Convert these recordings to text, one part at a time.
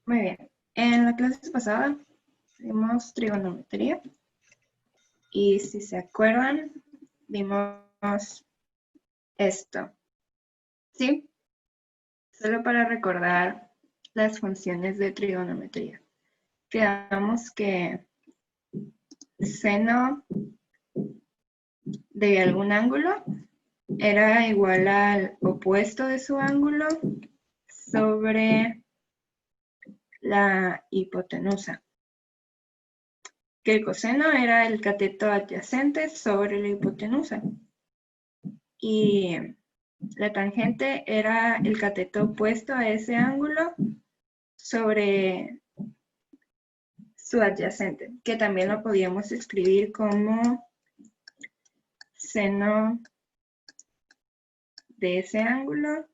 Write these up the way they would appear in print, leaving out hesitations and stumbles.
Muy bien. En la clase pasada vimos trigonometría y si se acuerdan, vimos esto. ¿Sí? Solo para recordar las funciones de trigonometría. Quedamos que seno de algún ángulo era igual al opuesto de su ángulo sobre la hipotenusa. Que el coseno era el cateto adyacente sobre la hipotenusa. Y la tangente era el cateto opuesto a ese ángulo sobre su adyacente, que también lo podíamos escribir como seno de ese ángulo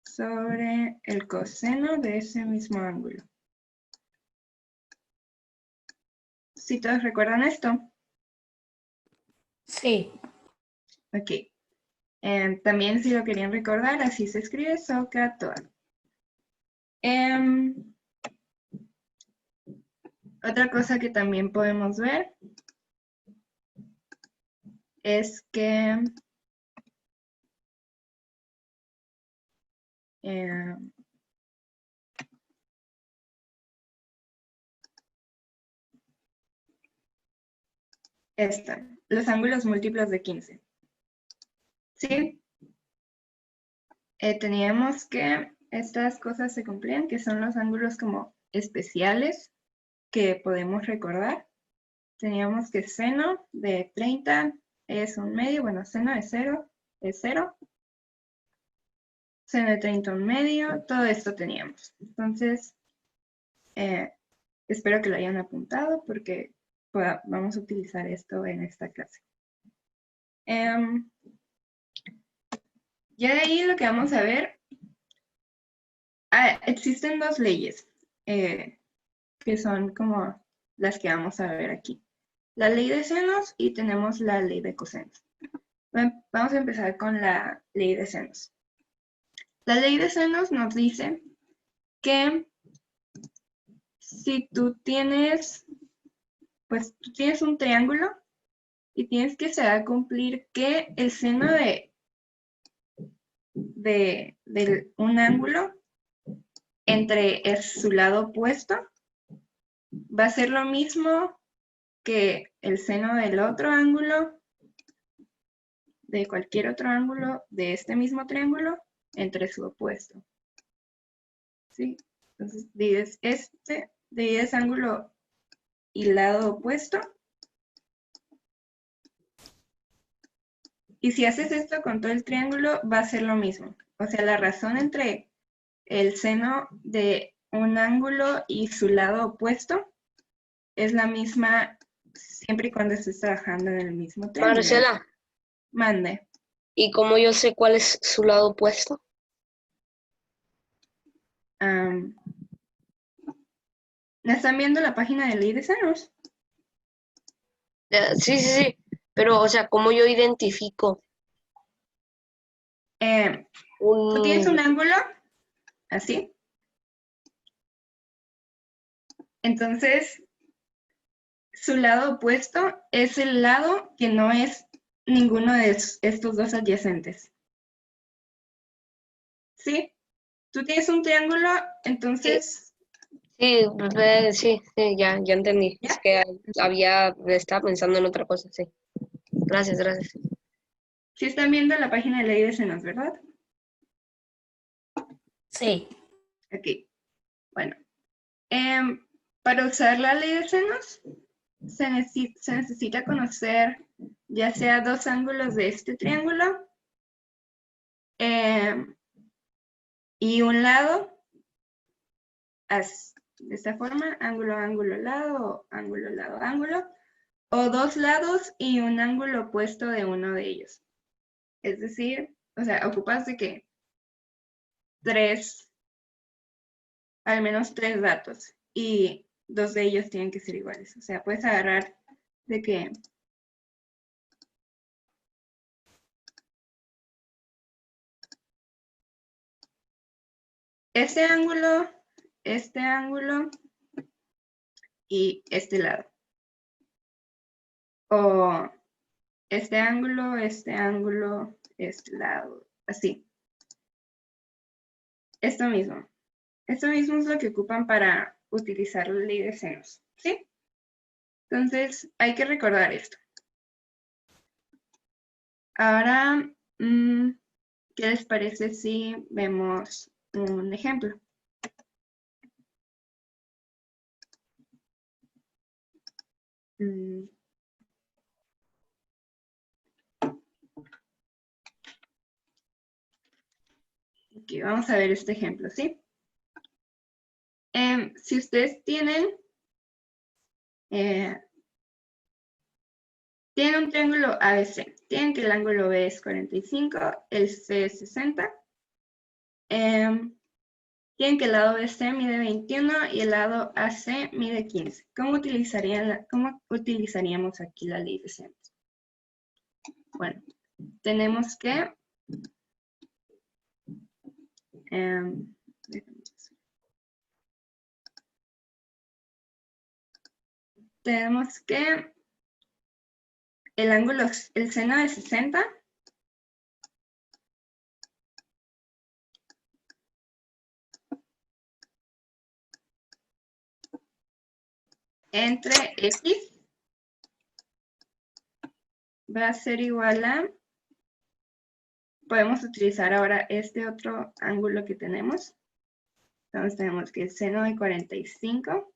sobre el coseno de ese mismo ángulo. ¿Sí todos recuerdan esto? Sí. Ok. También si lo querían recordar, así se escribe SOHCAHTOA. Otra cosa que también podemos ver es que los ángulos múltiplos de 15. ¿Sí? Teníamos que estas cosas se cumplían, que son los ángulos como especiales que podemos recordar. Teníamos que seno de 30 es un medio, bueno, seno de 0 es 0. Seno de 30 un medio, todo esto teníamos. Entonces, espero que lo hayan apuntado porque vamos a utilizar esto en esta clase. Ya de ahí lo que vamos a ver, existen dos leyes que son como las que vamos a ver aquí. La ley de senos y tenemos la ley de cosenos. Vamos a empezar con la ley de senos. La ley de senos nos dice que si tú tienes un triángulo y tienes que se va a cumplir que el seno de un ángulo entre su lado opuesto va a ser lo mismo que el seno del otro ángulo, de cualquier otro ángulo de este mismo triángulo entre su opuesto. ¿Sí? Entonces divides ángulo y lado opuesto. Y si haces esto con todo el triángulo, va a ser lo mismo. O sea, la razón entre el seno de un ángulo y su lado opuesto es la misma siempre y cuando estés trabajando en el mismo triángulo. Marcela, Mande. ¿y cómo yo sé cuál es su lado opuesto? ¿No están viendo la página de ley de senos? Sí, sí, sí. Pero, o sea, ¿cómo yo identifico Tú tienes un un... ángulo así. Entonces, su lado opuesto es el lado que no es ninguno de estos dos adyacentes. ¿Sí? Tú tienes un triángulo, entonces... Sí, sí, sí, ya entendí. Es ¿Ya? que estaba pensando en otra cosa, sí. Gracias, gracias. Sí están viendo la página de ley de senos, ¿verdad? Sí. Ok. Bueno. Para usar la ley de senos, se necesita conocer ya sea dos ángulos de este triángulo y un lado, de esta forma, ángulo, ángulo, lado, ángulo, lado, ángulo, o dos lados y un ángulo opuesto de uno de ellos. Es decir, o sea, ocupas de que al menos tres datos, y dos de ellos tienen que ser iguales. O sea, puedes agarrar de que ese ángulo este ángulo y este lado. O este ángulo, este lado, así. Esto mismo. Esto mismo es lo que ocupan para utilizar la ley de senos, ¿sí? Entonces, hay que recordar esto. Ahora, ¿qué les parece si vemos un ejemplo? Aquí vamos a ver este ejemplo, ¿sí? Si ustedes tienen un triángulo ABC, tienen que el ángulo B es 45, el C es 60, tienen que el lado BC mide 21 y el lado AC mide 15. ¿Cómo utilizaríamos aquí la ley de senos? Bueno, tenemos que el seno de 60 entre X va a ser igual a, podemos utilizar ahora este otro ángulo que tenemos. Entonces tenemos que el seno de 45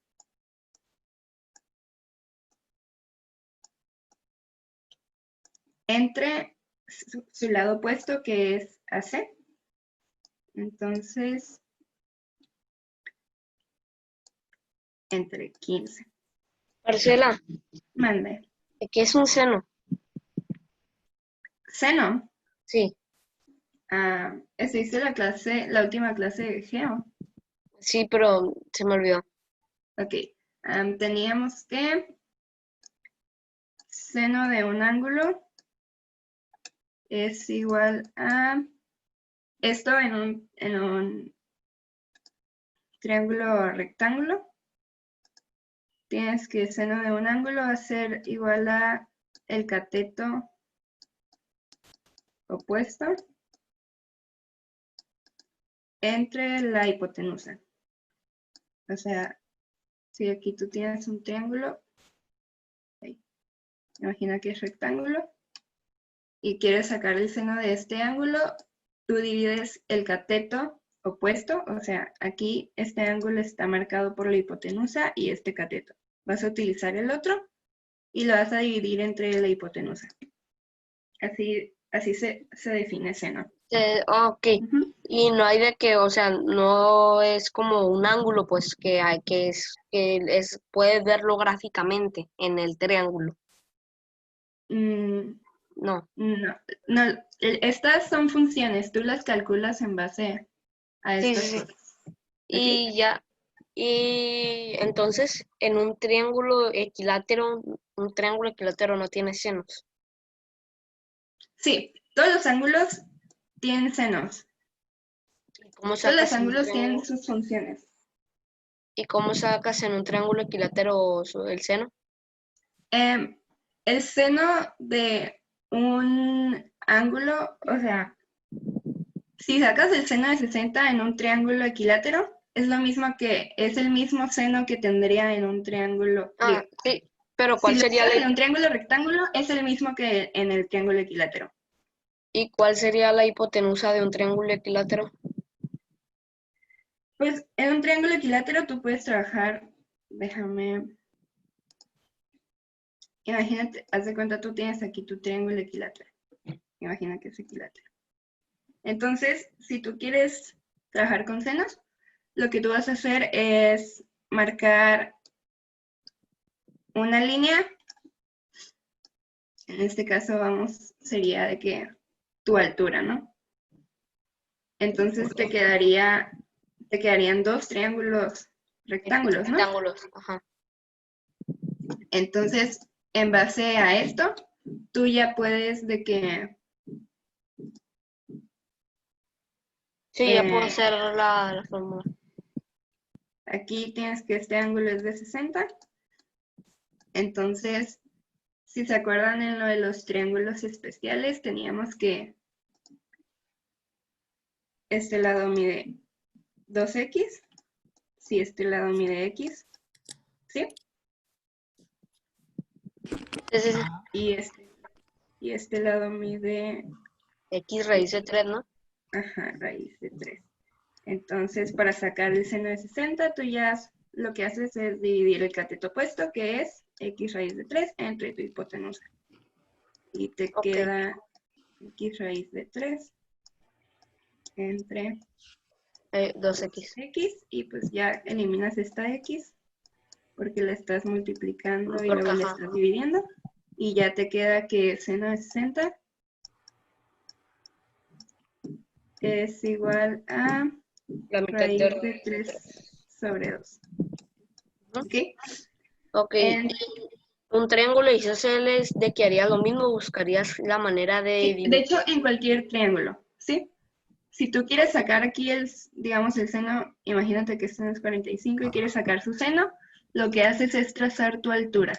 entre su lado opuesto, que es AC. Entonces, entre 15. Marcela, Mande. ¿qué es un seno? Seno. Sí, Esa hice la última clase de Geo. sí, pero se me olvidó. Ok. Teníamos que seno de un ángulo es igual a esto en un triángulo rectángulo. Tienes que el seno de un ángulo va a ser igual a el cateto opuesto entre la hipotenusa. O sea, si aquí tú tienes un triángulo, imagina que es rectángulo, y quieres sacar el seno de este ángulo, tú divides el cateto opuesto, o sea, aquí este ángulo está marcado por la hipotenusa y este cateto. Vas a utilizar el otro y lo vas a dividir entre la hipotenusa. Así se define seno. Ok, y no hay de que, o sea, no es como un ángulo, pues que hay puedes verlo gráficamente en el triángulo. No. No, estas son funciones, tú las calculas en base a Sí, estas sí, sí. cosas. ¿Okay? Y ya, y entonces en un triángulo equilátero no tiene senos. Sí, todos los ángulos tienen senos. ¿Cómo Todos los sacas en un ángulos tienen triángulo? sus funciones. ¿Y cómo sacas en un triángulo equilátero el seno? El seno de un ángulo, o sea, si sacas el seno de 60 en un triángulo equilátero, es el mismo seno que tendría en un triángulo. Sí, pero Si ¿cuál lo sería sacas en un triángulo rectángulo, es el mismo que en el triángulo equilátero. ¿Y cuál sería la hipotenusa de un triángulo equilátero? Pues en un triángulo equilátero tú puedes trabajar, imagínate, haz de cuenta, tú tienes aquí tu triángulo equilátero. Imagina que es equilátero. Entonces, si tú quieres trabajar con senos, lo que tú vas a hacer es marcar una línea. En este caso, sería de que tu altura, ¿no? Entonces te quedarían dos triángulos rectángulos, ¿no? Rectángulos, ajá. Entonces, en base a esto, tú ya puedes de que... Sí, ya puedo hacer la fórmula. Aquí tienes que este ángulo es de 60. Entonces, si se acuerdan en lo de los triángulos especiales, teníamos que este lado mide 2x, si este lado mide x, ¿sí? Sí, sí, sí. Y este lado mide, X raíz de 3, ¿no? ajá, raíz de 3. Entonces, para sacar el seno de 60, tú ya lo que haces es dividir el cateto opuesto, que es x raíz de 3, entre tu hipotenusa. Y te Ok. queda x raíz de 3 entre 2x. x, y pues ya eliminas esta x, porque la estás multiplicando y Porque, luego la ajá. estás dividiendo. Y ya te queda que seno de 60 es igual a La mitad raíz de de 3 sobre 2. ¿Ok? Ok. Y un triángulo isósceles de que haría lo mismo, buscarías la manera de Sí, dividir. de hecho, en cualquier triángulo, ¿sí? Si tú quieres sacar aquí digamos, el seno, imagínate que este es 45 y quieres sacar su seno, lo que haces es trazar tu altura.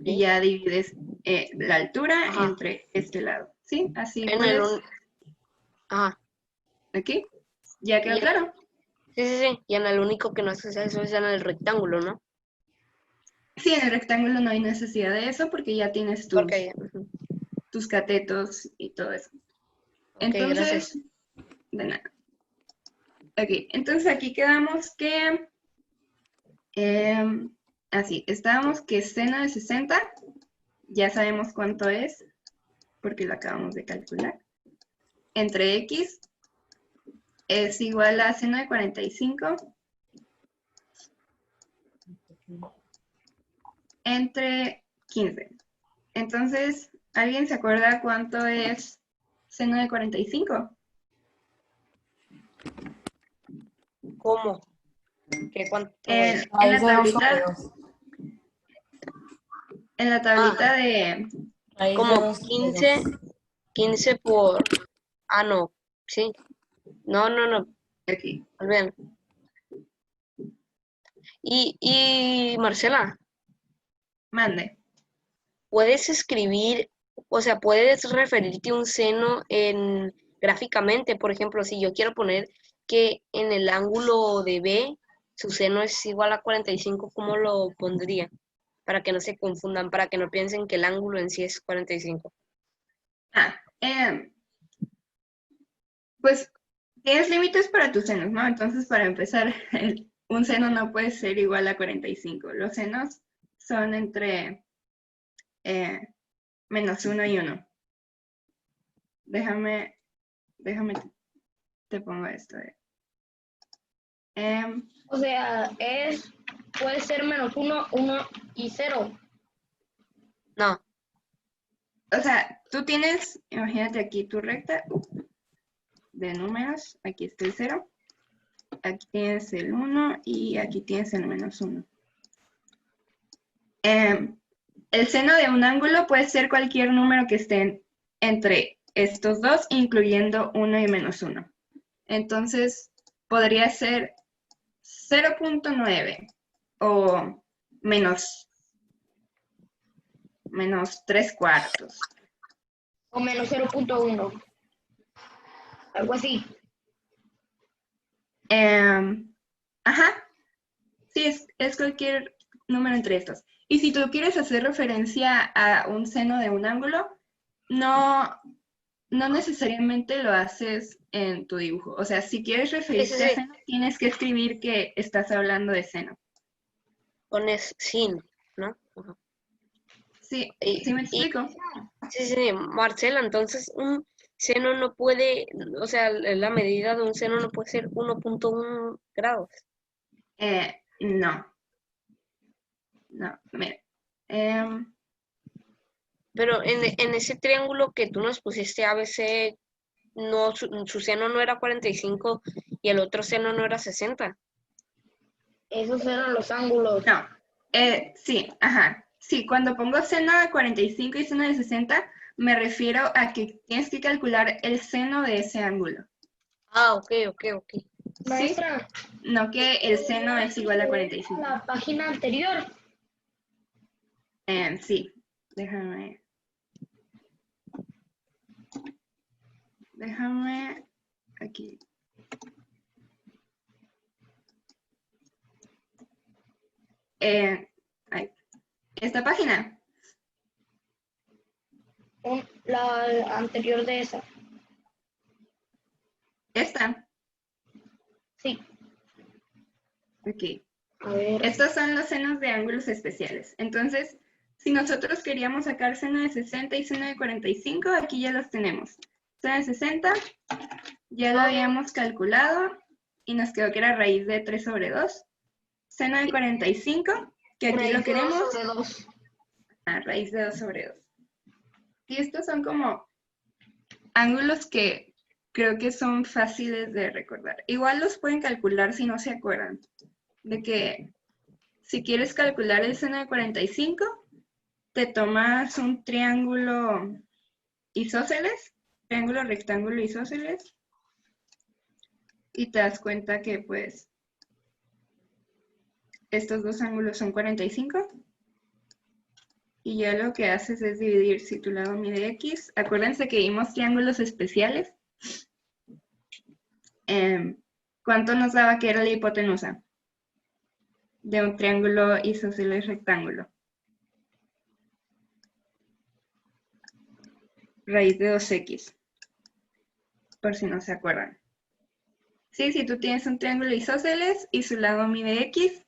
Y ya divides la altura Ajá. entre este lado, ¿sí? Así En el puedes. Ajá. ¿Aquí? ¿Ya quedó Y- claro? Sí, sí, sí. Y en el único que no haces eso es en el rectángulo, ¿no? Sí, en el rectángulo no hay necesidad de eso porque ya tienes Porque, tus catetos y todo eso. ok, Entonces, gracias. de nada. Ok, entonces aquí quedamos que, así, estábamos que seno de 60, ya sabemos cuánto es, porque lo acabamos de calcular, entre x es igual a seno de 45 entre 15. Entonces, ¿alguien se acuerda cuánto es seno de 45? ¿Cómo? ¿Cuánto es? En la Raíz de 2 sobre tablita, 2. en la tablita de... Raíz de Como 2 sobre 15, 2. 15 por... Ah, no. Sí. No. Aquí, Olvídalo. Y Marcela, mande. puedes escribir, o sea, puedes referirte a un seno gráficamente. Por ejemplo, si yo quiero poner que en el ángulo de B su seno es igual a 45, ¿cómo lo pondría? Para que no se confundan, para que no piensen que el ángulo en sí es 45. Pues tienes límites para tus senos, ¿no? Entonces, para empezar, un seno no puede ser igual a 45. Los senos son entre menos 1 y 1. Déjame, te pongo esto. O sea, puede ser menos 1, 1 y 0. No, O sea, tú tienes, imagínate aquí tu recta de números, aquí está el 0, aquí tienes el 1 y aquí tienes el menos 1. El seno de un ángulo puede ser cualquier número que esté entre estos dos, incluyendo 1 y menos 1. Entonces, podría ser 0.9 o menos 3/4. O menos 0.1. Algo así. Ajá, sí, es cualquier número entre estos. Y si tú quieres hacer referencia a un seno de un ángulo, no necesariamente lo haces en tu dibujo. O sea, si quieres sí, referirte a sí. seno, tienes que escribir que estás hablando de seno. Pones sin, ¿no? Ajá. Sí, Y, ¿sí me y explico? sí, Marcela, entonces un seno no puede, o sea, la medida de un seno no puede ser 1.1 grados. No, mira. Pero en ese triángulo que tú nos pusiste ABC, no, su seno no era 45 y el otro seno no era 60. Esos eran los ángulos. No, sí, ajá. Sí, cuando pongo seno de 45 y seno de 60, me refiero a que tienes que calcular el seno de ese ángulo. Ah, ok. Maestra, No que el seno es igual a 45. la página anterior. Sí, déjame aquí. Ahí. Esta página. La anterior de esa. Esta. Sí. Ok. A ver. Estos son los senos de ángulos especiales. Entonces, si nosotros queríamos sacar seno de 60 y seno de 45, aquí ya los tenemos. Seno de 60 ya lo habíamos calculado y nos quedó que era raíz de 3 sobre 2. Seno de 45, que aquí Raíz lo de queremos, 2 sobre 2. raíz de 2 sobre 2. Y estos son como ángulos que creo que son fáciles de recordar. Igual los pueden calcular si no se acuerdan. De que si quieres calcular el seno de 45, te tomas un triángulo isósceles, triángulo, rectángulo, isósceles, y te das cuenta que pues estos dos ángulos son 45. Y ya lo que haces es dividir, si tu lado mide X, acuérdense que vimos triángulos especiales. ¿Cuánto nos daba que era la hipotenusa de un triángulo isósceles rectángulo? Raíz de 2x, por si no se acuerdan. Sí, si tú tienes un triángulo isósceles y su lado mide X,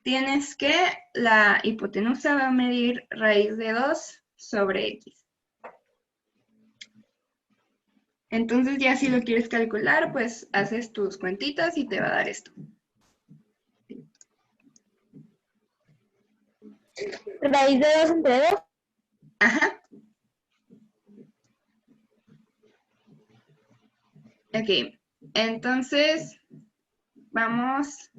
tienes que la hipotenusa va a medir raíz de 2 sobre X. Entonces ya si lo quieres calcular, pues haces tus cuentitas y te va a dar esto. Raíz de 2 entre 2. Ajá. Ok, entonces vamos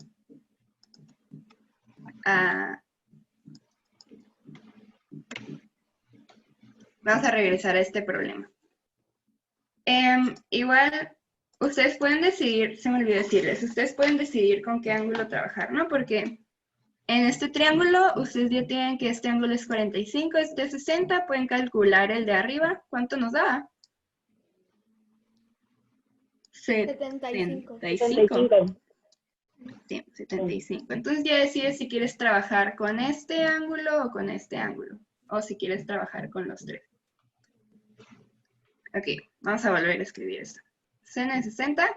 a regresar a este problema. Igual, ustedes pueden decidir, se me olvidó decirles, ustedes pueden decidir con qué ángulo trabajar, ¿no? Porque en este triángulo, ustedes ya tienen que este ángulo es 45, este es 60, pueden calcular el de arriba. ¿Cuánto nos da? 75. 75. Sí, 75. Entonces ya decides si quieres trabajar con este ángulo o con este ángulo. O si quieres trabajar con los tres. Ok, vamos a volver a escribir esto. Seno de 60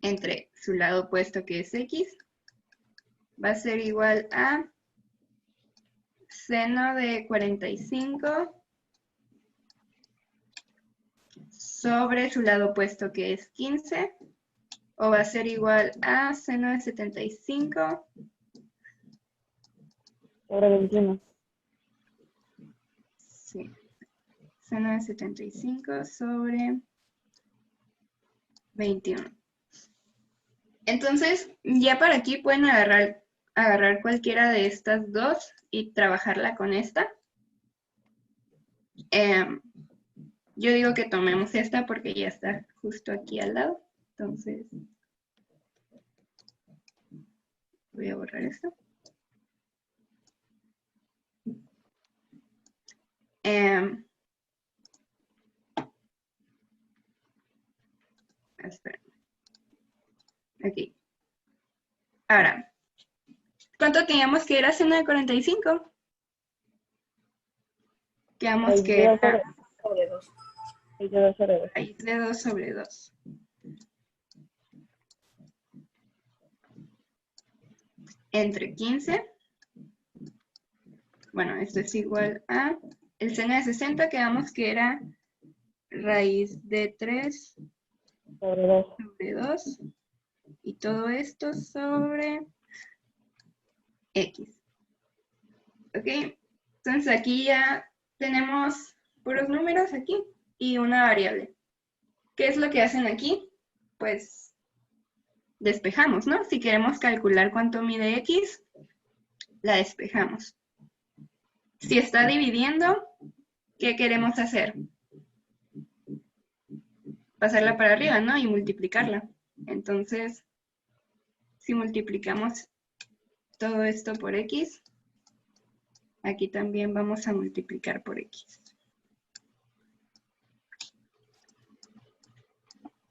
entre su lado opuesto que es X va a ser igual a seno de 45 sobre su lado opuesto que es 15, o va a ser igual a seno de 75 Sobre 21. Sí. Seno de 75 sobre 21. Entonces, ya para aquí pueden agarrar cualquiera de estas dos y trabajarla con esta. Yo digo que tomemos esta porque ya está justo aquí al lado. Entonces, voy a borrar esto. Espera. Ok. Ahora, ¿cuánto teníamos que era seno de 45? Quedamos que era Sobre 2. Raíz de 2 sobre 2. raíz de 2 sobre 2. Entre 15. Bueno, esto es igual a el seno de 60, quedamos que era raíz de 3 Sobre 2. sobre 2. Y todo esto sobre X. ¿Ok? Entonces aquí ya tenemos puros números aquí y una variable. ¿Qué es lo que hacen aquí? Pues despejamos, ¿no? Si queremos calcular cuánto mide X, la despejamos. Si está dividiendo, ¿qué queremos hacer? pasarla para arriba, ¿no? Y multiplicarla. Entonces, si multiplicamos todo esto por x, aquí también vamos a multiplicar por x.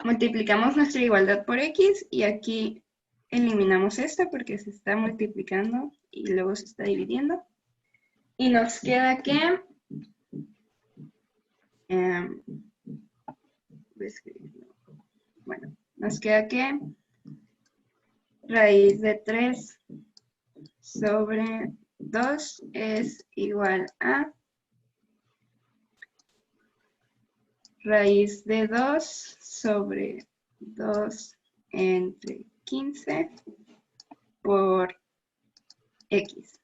Multiplicamos nuestra igualdad por x y aquí eliminamos esta porque se está multiplicando y luego se está dividiendo. Y nos queda que... bueno, nos queda que raíz de 3 sobre 2 es igual a raíz de 2 sobre 2 entre 15 por x.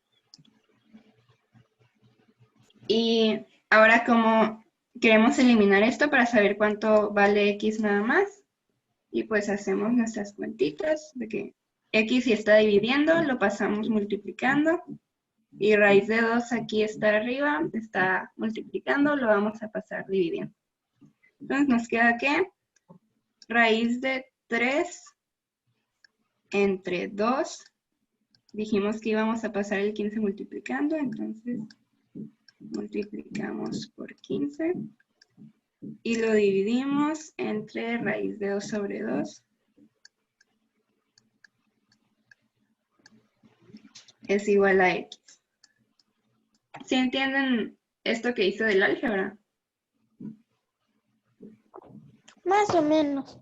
Y ahora, como queremos eliminar esto para saber cuánto vale x nada más, y pues hacemos nuestras cuentitas de que x si está dividiendo, lo pasamos multiplicando, y raíz de 2 aquí está arriba, está multiplicando, lo vamos a pasar dividiendo. Entonces nos queda que raíz de 3 entre 2, dijimos que íbamos a pasar el 15 multiplicando, entonces multiplicamos por 15 y lo dividimos entre raíz de 2 sobre 2 es igual a x. ¿Sí entienden esto que hice del álgebra? Más o menos.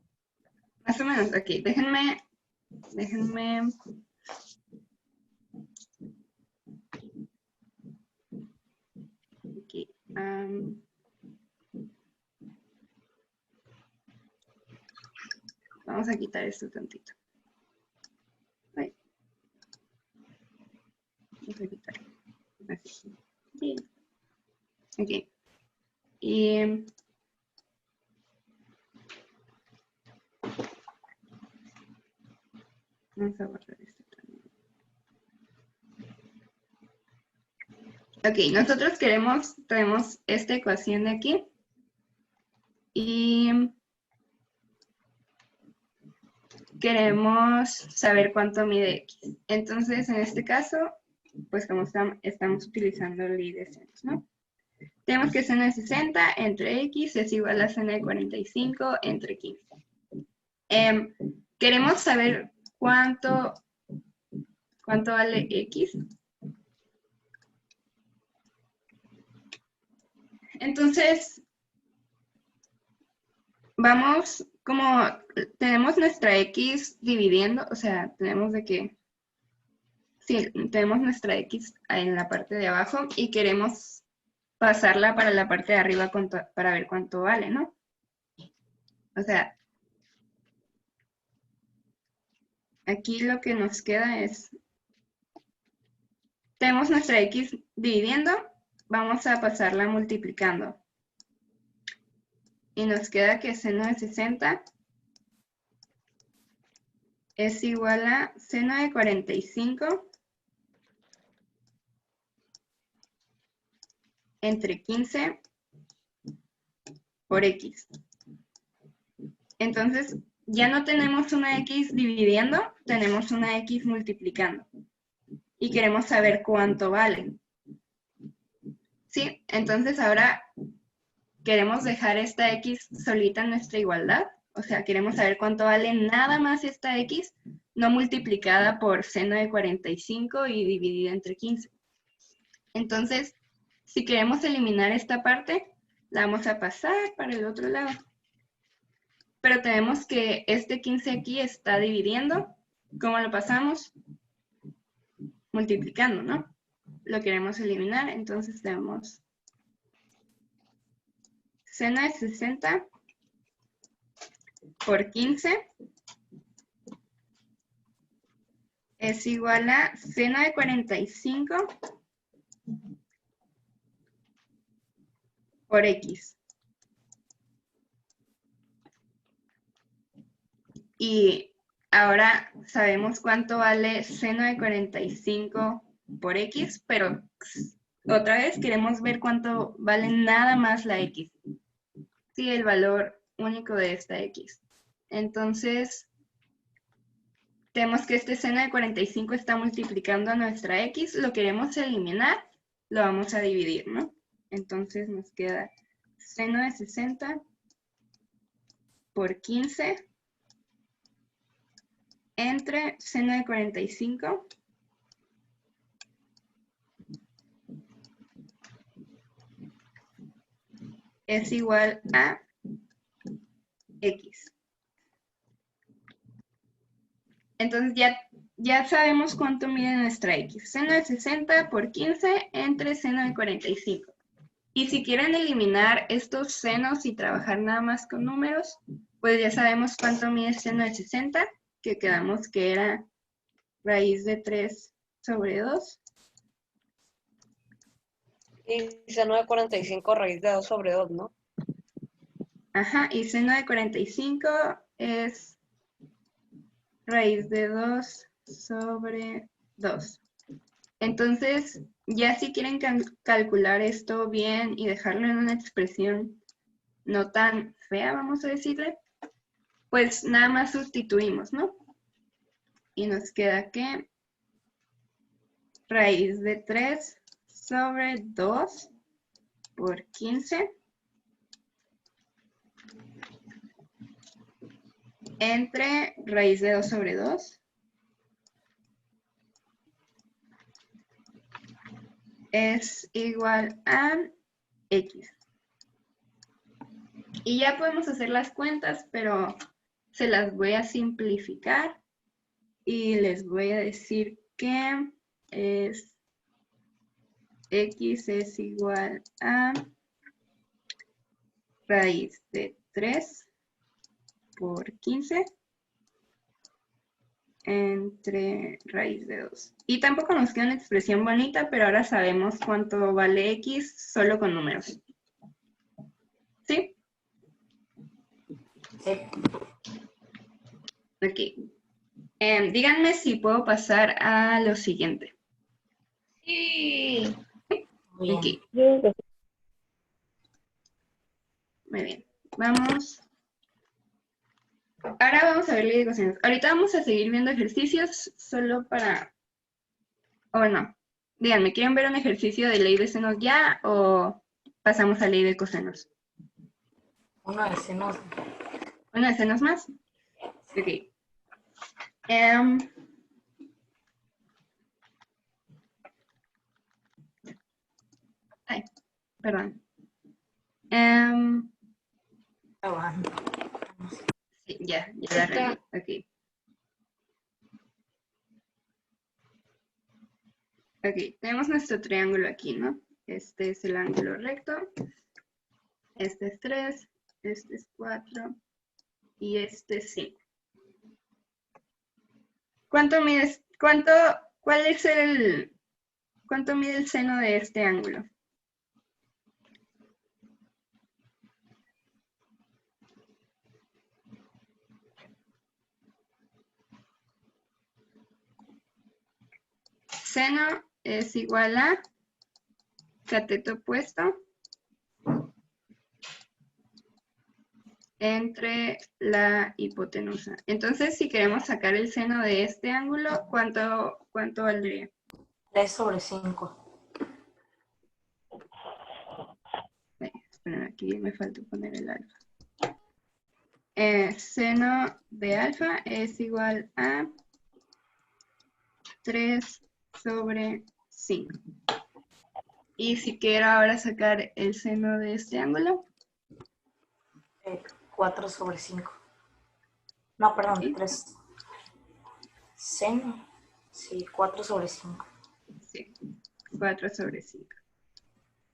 Más o menos, ok. Déjenme. Okay. Vamos a quitar esto tantito. Ay. Vamos a quitar. Así. Sí. Ok. Y vamos a borrar esto también. Ok, nosotros tenemos esta ecuación de aquí. Y queremos saber cuánto mide x. Entonces, en este caso, pues como estamos utilizando ley de senos, ¿no? Tenemos que seno de 60 entre x es igual a seno de 45 entre 15. Queremos saber cuánto vale x. Entonces, vamos, como tenemos nuestra x dividiendo, o sea, tenemos de que, sí, tenemos nuestra x en la parte de abajo y queremos pasarla para la parte de arriba para ver cuánto vale, ¿no? O sea, aquí lo que nos queda es, tenemos nuestra x dividiendo, vamos a pasarla multiplicando. Y nos queda que seno de 60 es igual a seno de 45 entre 15 por x. Entonces, ya no tenemos una x dividiendo, tenemos una x multiplicando. Y queremos saber cuánto vale. ¿Sí? Entonces ahora queremos dejar esta x solita en nuestra igualdad. O sea, queremos saber cuánto vale nada más esta x, no multiplicada por seno de 45 y dividida entre 15. Entonces, si queremos eliminar esta parte, la vamos a pasar para el otro lado. Pero tenemos que este 15 aquí está dividiendo. ¿Cómo lo pasamos? Multiplicando, ¿no? Lo queremos eliminar, entonces tenemos seno de 60 por 15 es igual a seno de 45 por x. Y ahora sabemos cuánto vale seno de 45 por x, pero otra vez queremos ver cuánto vale nada más la x. Sí, el valor único de esta X. Entonces, tenemos que este seno de 45 está multiplicando a nuestra X, lo queremos eliminar, lo vamos a dividir, ¿no? Entonces nos queda seno de 60 por 15 entre seno de 45 es igual a X. Entonces ya sabemos cuánto mide nuestra X. Seno de 60 por 15 entre seno de 45. Y si quieren eliminar estos senos y trabajar nada más con números, pues ya sabemos cuánto mide seno de 60, que quedamos que era raíz de 3 sobre 2. Y seno de 45 raíz de 2 sobre 2, ¿no? Ajá, y seno de 45 es raíz de 2 sobre 2. Entonces, ya si quieren calcular esto bien y dejarlo en una expresión no tan fea, vamos a decirle, pues nada más sustituimos, ¿no? Y nos queda que raíz de 3 sobre 2 por 15 entre raíz de 2 sobre 2 es igual a X. Y ya podemos hacer las cuentas, pero se las voy a simplificar y les voy a decir que X es igual a raíz de 3 por 15 entre raíz de 2. Y tampoco nos queda una expresión bonita, pero ahora sabemos cuánto vale X solo con números. ¿Sí? Sí. Ok. Díganme si puedo pasar a lo siguiente. Sí. Muy bien. Ok. Muy bien. Vamos. Ahora vamos a ver ley de cosinus. Ahorita vamos a seguir viendo ejercicios solo para... O bueno, díganme, ¿quieren ver un ejercicio de ley de senos ya o pasamos a ley de cosenos? Uno de senos. ¿Uno de senos más? Ok. Ay, perdón. Sí, ya la arreglé. Ok. Ok, tenemos nuestro triángulo aquí, ¿no? Este es el ángulo recto. Este es 3, este es 4 y este es 5. ¿Cuánto mide el seno de este ángulo? Seno es igual a cateto opuesto entre la hipotenusa. Entonces, si queremos sacar el seno de este ángulo, ¿cuánto valdría? 3 sobre 5. Esperen, aquí me falta poner el alfa. Seno de alfa es igual a 3 sobre 5. Y si quiero ahora sacar el seno de este ángulo. 4 sobre 5. No, perdón, ¿Sí? 3. Seno. Sí, 4 sobre 5. Sí, 4 sobre 5.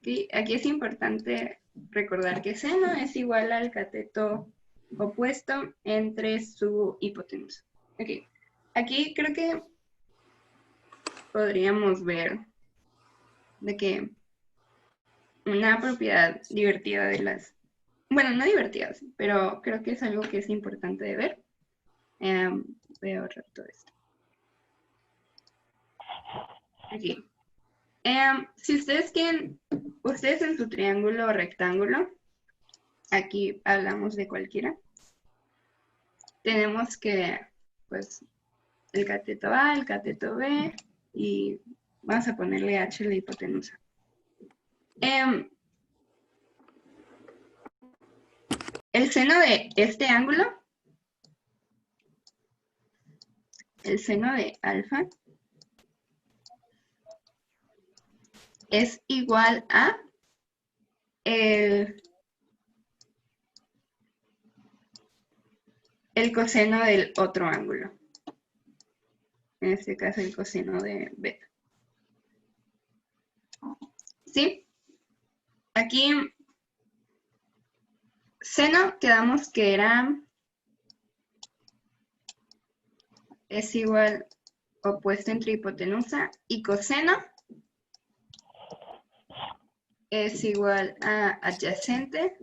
¿Sí? Aquí es importante recordar que seno es igual al cateto opuesto entre su hipotenusa. Ok, aquí creo que podríamos ver de que una propiedad divertida de las... Bueno, no divertidas, pero creo que es algo que es importante de ver. Voy a ahorrar todo esto. Aquí. Si ustedes quieren, ustedes en su triángulo o rectángulo, aquí hablamos de cualquiera. Tenemos que, pues, el cateto A, el cateto B, y vamos a ponerle H la hipotenusa. El seno de este ángulo, el seno de alfa, es igual a el coseno del otro ángulo. En este caso, el coseno de beta. ¿Sí? Aquí, seno, quedamos que es igual opuesto entre hipotenusa, y coseno es igual a adyacente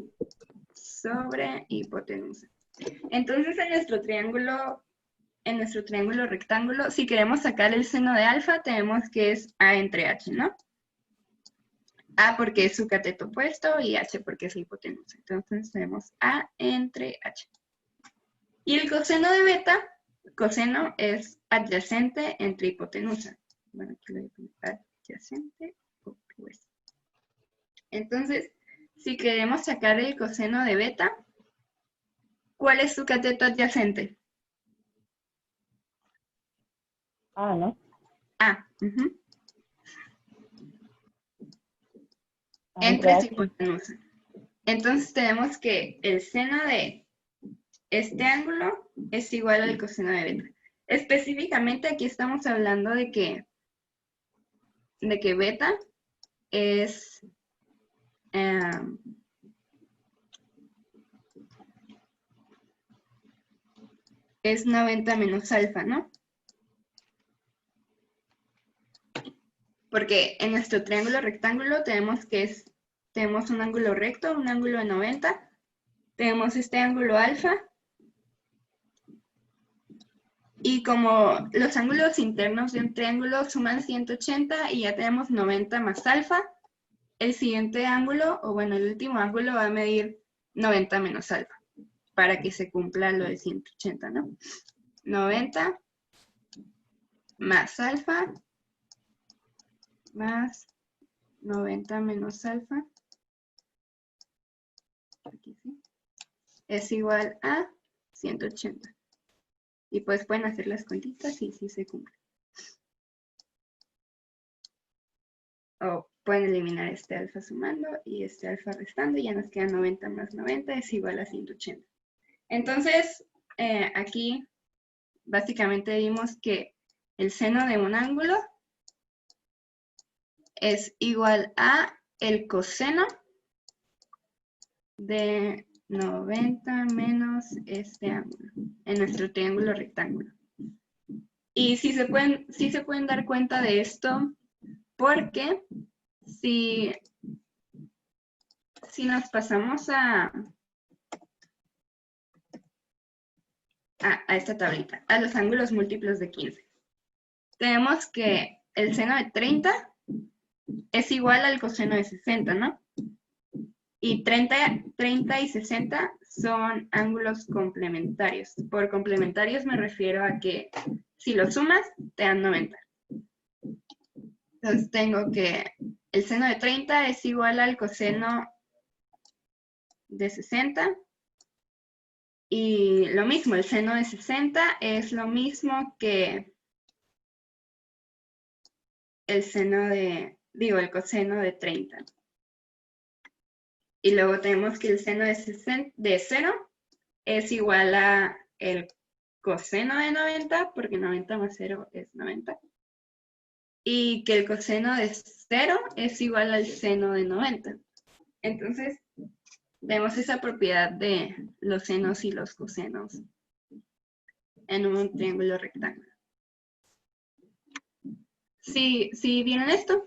sobre hipotenusa. Entonces, en nuestro triángulo rectángulo, si queremos sacar el seno de alfa, tenemos que es A entre H, ¿no? A porque es su cateto opuesto y H porque es la hipotenusa. Entonces tenemos A entre H. Y el coseno de beta, coseno es adyacente entre hipotenusa. Bueno, aquí lo voy a poner adyacente opuesto. Entonces, si queremos sacar el coseno de beta, ¿cuál es su cateto adyacente? Ah, ¿no? A. Ah, Entre H. su hipotenusa. Entonces tenemos que el seno de este ángulo es igual al coseno de beta. Específicamente aquí estamos hablando de que beta es es 90 menos alfa, ¿no? Porque en nuestro triángulo rectángulo tenemos un ángulo recto, un ángulo de 90, tenemos este ángulo alfa, y como los ángulos internos de un triángulo suman 180 y ya tenemos 90 más alfa, el siguiente ángulo, o bueno, el último ángulo va a medir 90 menos alfa, para que se cumpla lo de 180, ¿no? 90 más alfa más 90 menos alfa, aquí sí, es igual a 180. Y pues pueden hacer las cuentitas y sí se cumple. O pueden eliminar este alfa sumando y este alfa restando, y ya nos queda 90 más 90 es igual a 180. Entonces, aquí básicamente vimos que el seno de un ángulo es igual a el coseno de 90 menos este ángulo en nuestro triángulo rectángulo. Y sí se pueden dar cuenta de esto, porque si nos pasamos a esta tablita, a los ángulos múltiplos de 15, tenemos que el seno de 30 es igual al coseno de 60, ¿no? Y 30 y 60 son ángulos complementarios. Por complementarios me refiero a que si los sumas, te dan 90. Entonces tengo que el seno de 30 es igual al coseno de 60. Y lo mismo, el seno de 60 es lo mismo que el coseno de 30. Y luego tenemos que el seno de 0 es igual a el coseno de 90, porque 90 más 0 es 90. Y que el coseno de 0 es igual al seno de 90. Entonces, vemos esa propiedad de los senos y los cosenos en un triángulo rectángulo. ¿Sí vieron esto?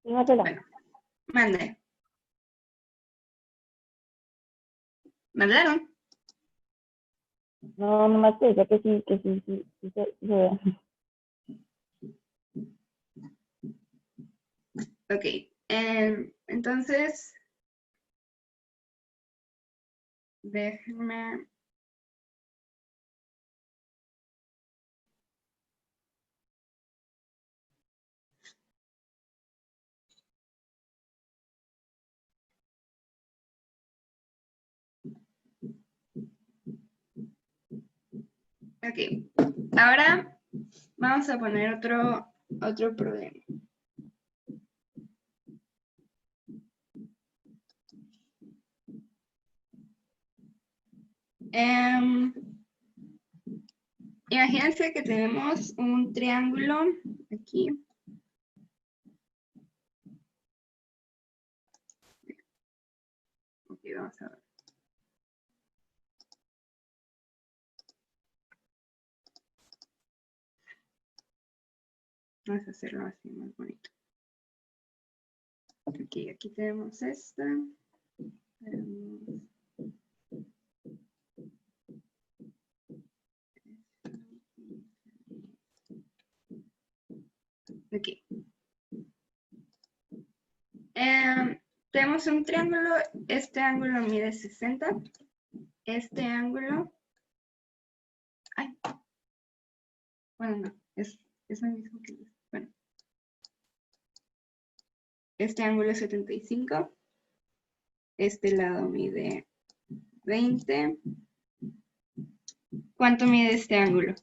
Fíjatela. Bueno, mande. ¿Mandaron? No, nomás te decía que sí se ve. Ok, entonces, déjenme... Ok, ahora vamos a poner otro problema. Imagínense que tenemos un triángulo aquí. Ok, vamos a ver. Vamos a hacerlo así más bonito. Aquí tenemos esta. Ok. Tenemos un triángulo. Este ángulo mide 60. Este ángulo... Ay. Bueno, no. Es el mismo que... Bueno. Este ángulo es 75. Este lado mide 20. ¿Cuánto mide este ángulo?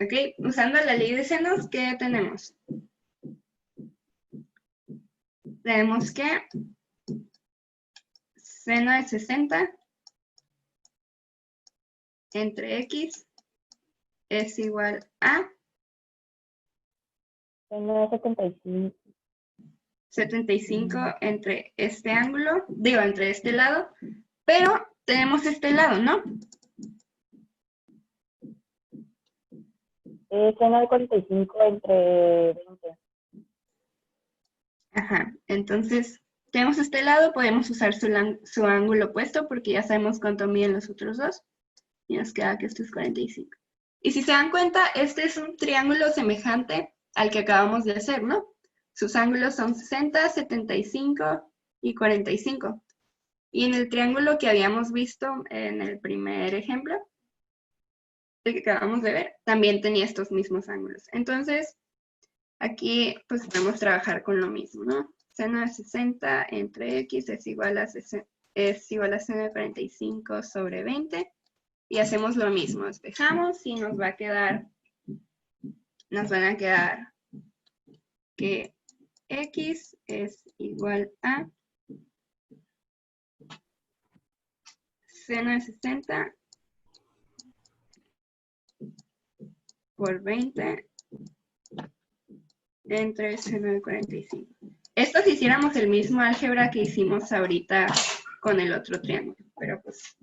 Ok, usando la ley de senos, ¿qué tenemos? Tenemos que seno de 60 entre x es igual a Seno de 75. 75 entre este ángulo, digo, entre este lado, pero tenemos este lado, ¿no? Seno de 45 entre 20. Ajá, entonces tenemos este lado, podemos usar su ángulo opuesto porque ya sabemos cuánto miden los otros dos. Y nos queda que esto es 45. Y si se dan cuenta, este es un triángulo semejante al que acabamos de hacer, ¿no? Sus ángulos son 60, 75 y 45. Y en el triángulo que habíamos visto en el primer ejemplo, el que acabamos de ver, también tenía estos mismos ángulos. Entonces, aquí pues podemos trabajar con lo mismo, ¿no? Seno de 60 entre x es igual a seno de 45 sobre 20. Y hacemos lo mismo, despejamos y nos van a quedar que x es igual a seno de 60 por 20 entre seno de 45. Esto si hiciéramos el mismo álgebra que hicimos ahorita con el otro triángulo, pero pues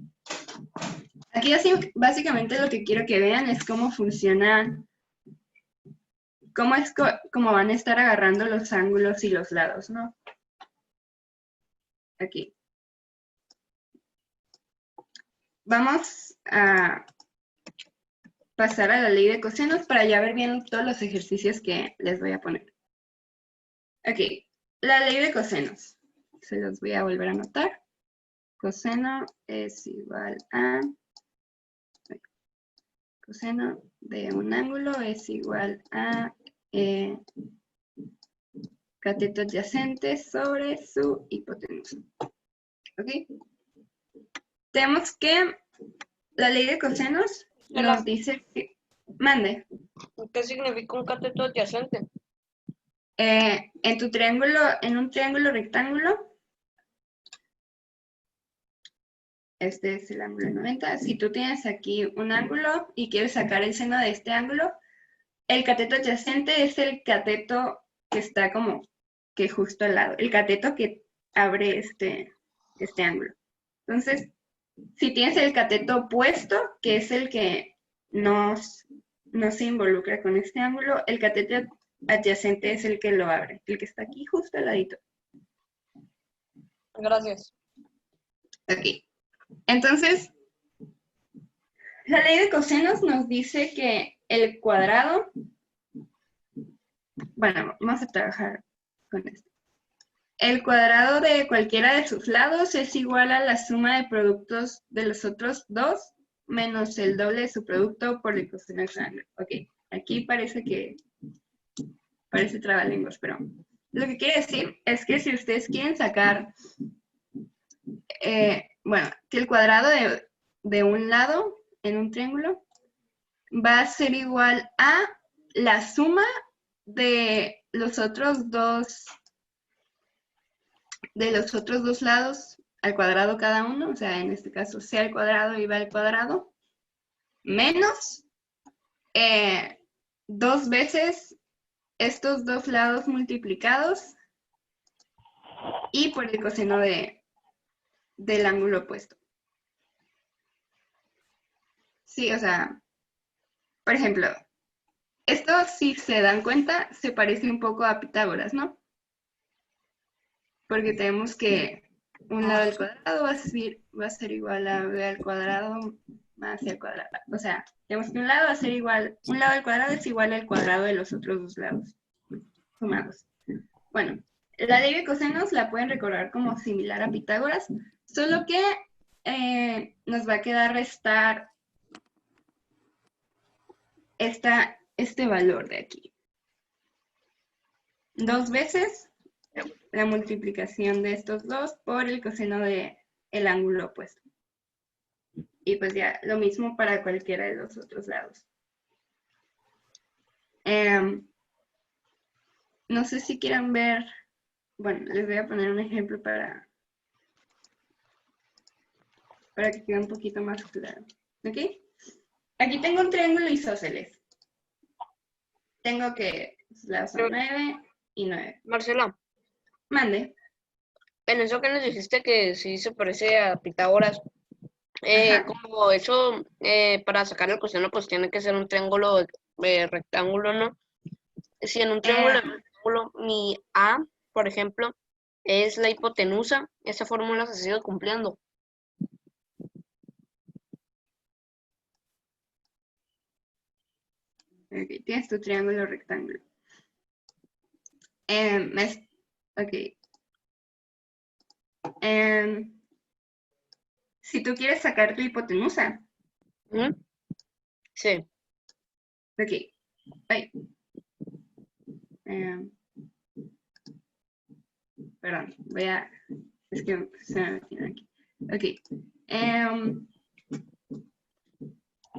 aquí así básicamente lo que quiero que vean es cómo funciona, cómo van a estar agarrando los ángulos y los lados, ¿no? Aquí. Vamos a pasar a la ley de cosenos para ya ver bien todos los ejercicios que les voy a poner. Ok, la ley de cosenos. Se los voy a volver a anotar. Coseno es igual a... Coseno de un ángulo es igual a cateto adyacente sobre su hipotenusa. Ok. Tenemos que la ley de cosenos nos dice que... Mande. ¿Qué significa un cateto adyacente? En un triángulo rectángulo, este es el ángulo 90. Si tú tienes aquí un ángulo y quieres sacar el seno de este ángulo, el cateto adyacente es el cateto que está como que justo al lado, el cateto que abre este ángulo. Entonces, si tienes el cateto opuesto, que es el que no se involucra con este ángulo, el cateto adyacente es el que lo abre, el que está aquí justo al ladito. Gracias. Ok. Entonces, la ley de cosenos nos dice que el cuadrado, bueno, vamos a trabajar con esto. El cuadrado de cualquiera de sus lados es igual a la suma de productos de los otros dos menos el doble de su producto por el coseno del triángulo. Ok, aquí parece trabalenguas, pero lo que quiere decir es que si ustedes quieren sacar, bueno, que el cuadrado de un lado en un triángulo va a ser igual a la suma de los otros dos lados al cuadrado cada uno, o sea, en este caso c al cuadrado y b al cuadrado, menos 2 veces estos dos lados multiplicados y por el coseno del ángulo opuesto. Sí, o sea, por ejemplo, esto, si se dan cuenta, se parece un poco a Pitágoras, ¿no? Porque tenemos que un lado al cuadrado va a ser igual a b al cuadrado más c al cuadrado. O sea, tenemos que un lado va a ser igual, un lado al cuadrado es igual al cuadrado de los otros dos lados sumados. Bueno, la ley de cosenos la pueden recordar como similar a Pitágoras, solo que nos va a quedar restar este valor de aquí. 2 veces la multiplicación de estos dos por el coseno del ángulo opuesto. Y pues ya, lo mismo para cualquiera de los otros lados. No sé si quieran ver, bueno, les voy a poner un ejemplo para que quede un poquito más claro. ¿Ok? Aquí tengo un triángulo isósceles. Tengo que los lados son 9 y 9. Marcela, Mande. en eso que nos dijiste que sí se parece a Pitágoras, Ajá. como eso, para sacar el coseno, pues tiene que ser un triángulo rectángulo, ¿no? Si en un triángulo rectángulo mi A, por ejemplo, es la hipotenusa, esa fórmula se sigue cumpliendo. Ok, tienes tu triángulo rectángulo. Ok. Si tú quieres sacar tu hipotenusa. ¿Mm? Sí. Ok. Ay. Perdón, es que se me metió aquí. Ok.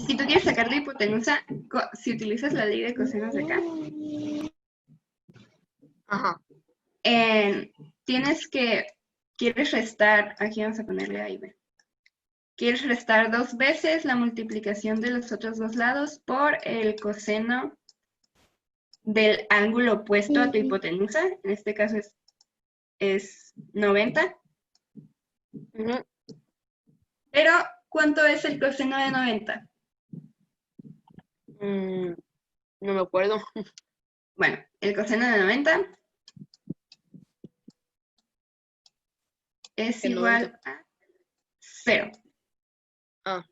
Si tú quieres sacar la hipotenusa, si utilizas la ley de cosenos de acá, Ajá. quieres restar, aquí vamos a ponerle A y B. Quieres restar 2 veces la multiplicación de los otros dos lados por el coseno del ángulo opuesto a tu hipotenusa. En este caso es 90. Ujú. Pero, ¿cuánto es el coseno de 90? No me acuerdo. Bueno, el coseno de 90 es El igual 90. a 0. Ah.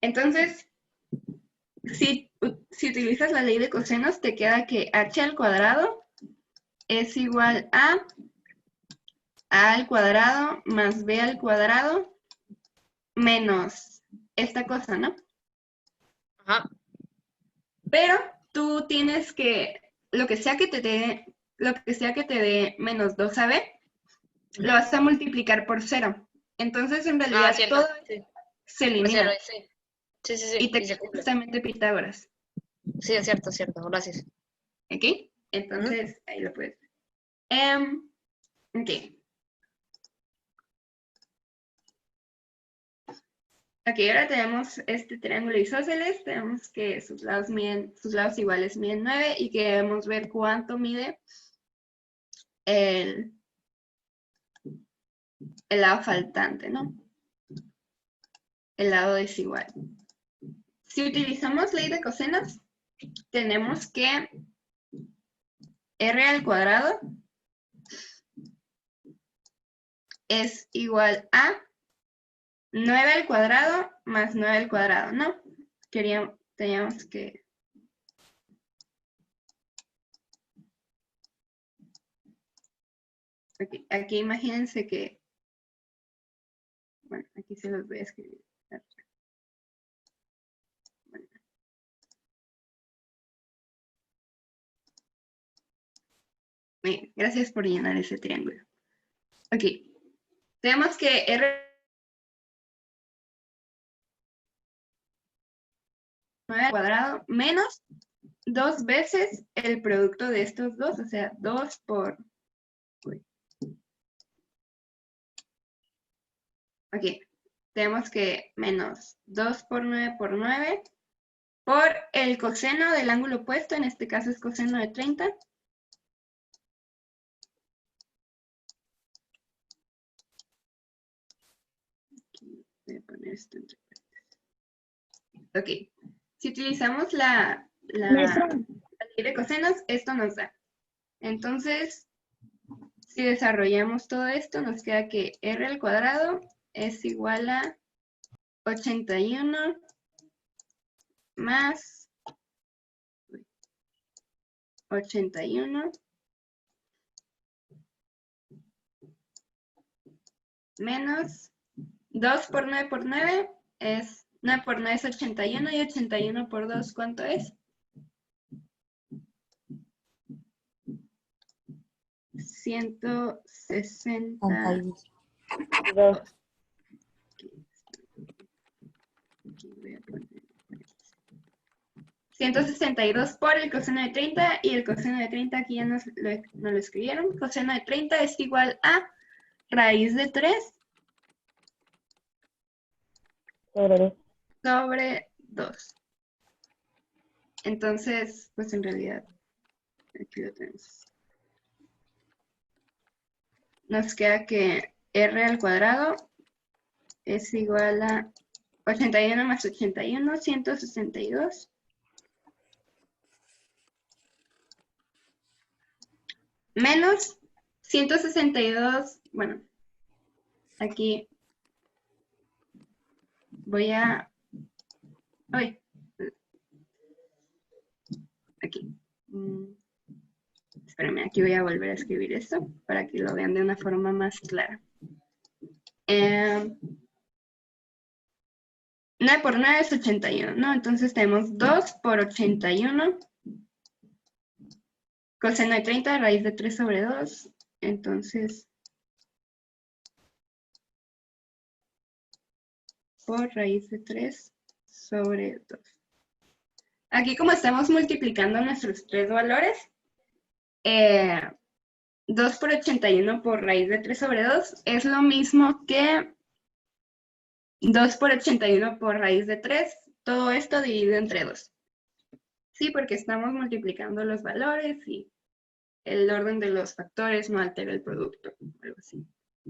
Entonces, si utilizas la ley de cosenos, te queda que h al cuadrado es igual a al cuadrado más b al cuadrado menos esta cosa, ¿no? Ajá. Pero tú tienes que, lo que sea que te dé menos 2ab, lo vas a multiplicar por 0. Entonces, en realidad, cierto. todo Sí. se elimina. Sí. Y te Y se queda cumple. justamente Pitágoras. Sí, es cierto. Gracias. ¿Ok? Entonces, ahí lo puedes ver. Ok. Ok, ahora tenemos este triángulo isósceles. Tenemos que sus lados iguales miden 9 y que debemos ver cuánto mide el lado faltante, ¿no? El lado desigual. Si utilizamos ley de cosenos, tenemos que r al cuadrado es igual a 9 al cuadrado más 9 al cuadrado, ¿no? Teníamos que Aquí imagínense que, bueno, aquí se los voy a escribir. Bueno. Bien, gracias por llenar ese triángulo. Ok, tenemos que R al cuadrado menos 2 veces el producto de estos dos, o sea, 2 por... Uy. Ok, tenemos que menos 2 por 9 por 9 por el coseno del ángulo opuesto, en este caso es coseno de 30. Aquí voy a poner esto entre paréntesis. Ok, si utilizamos la Maestra. ley de cosenos, esto nos da. Entonces, si desarrollamos todo esto, nos queda que R al cuadrado es igual a 81 más 81 menos 2 por 9 por 9 es 9 por 9 es 81 y 81 por 2, ¿cuánto es? 162. Aquí voy a poner 162 por el coseno de 30 y el coseno de 30 aquí ya nos lo escribieron. Coseno de 30 es igual a raíz de 3 sobre 2. Entonces, pues en realidad, aquí lo tenemos. Nos queda que R al cuadrado es igual a 81 más 81, 162. Menos 162, bueno, aquí voy a... Uy, aquí. Espérame, aquí voy a volver a escribir esto para que lo vean de una forma más clara. 9 por 9 es 81, ¿no? Entonces tenemos 2 por 81. Coseno de 30, raíz de 3 sobre 2. Entonces, por raíz de 3 sobre 2. Aquí como estamos multiplicando nuestros tres valores, 2 por 81 por raíz de 3 sobre 2 es lo mismo que 2 por 81 por raíz de 3. Todo esto dividido entre 2. Sí, porque estamos multiplicando los valores y el orden de los factores no altera el producto, algo así.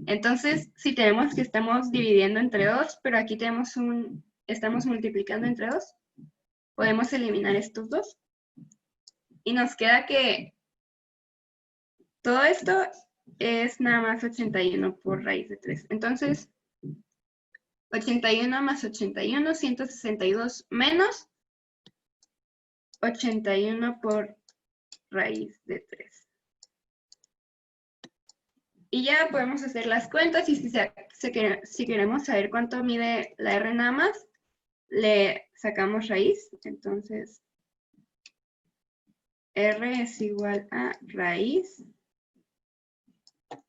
Entonces, si tenemos que estamos dividiendo entre 2, pero aquí tenemos estamos multiplicando entre 2, podemos eliminar estos dos. Y nos queda que todo esto es nada más 81 por raíz de 3. Entonces, 81 más 81, 162 menos 81 por raíz de 3. Y ya podemos hacer las cuentas y si queremos saber cuánto mide la R nada más, le sacamos raíz. Entonces, R es igual a raíz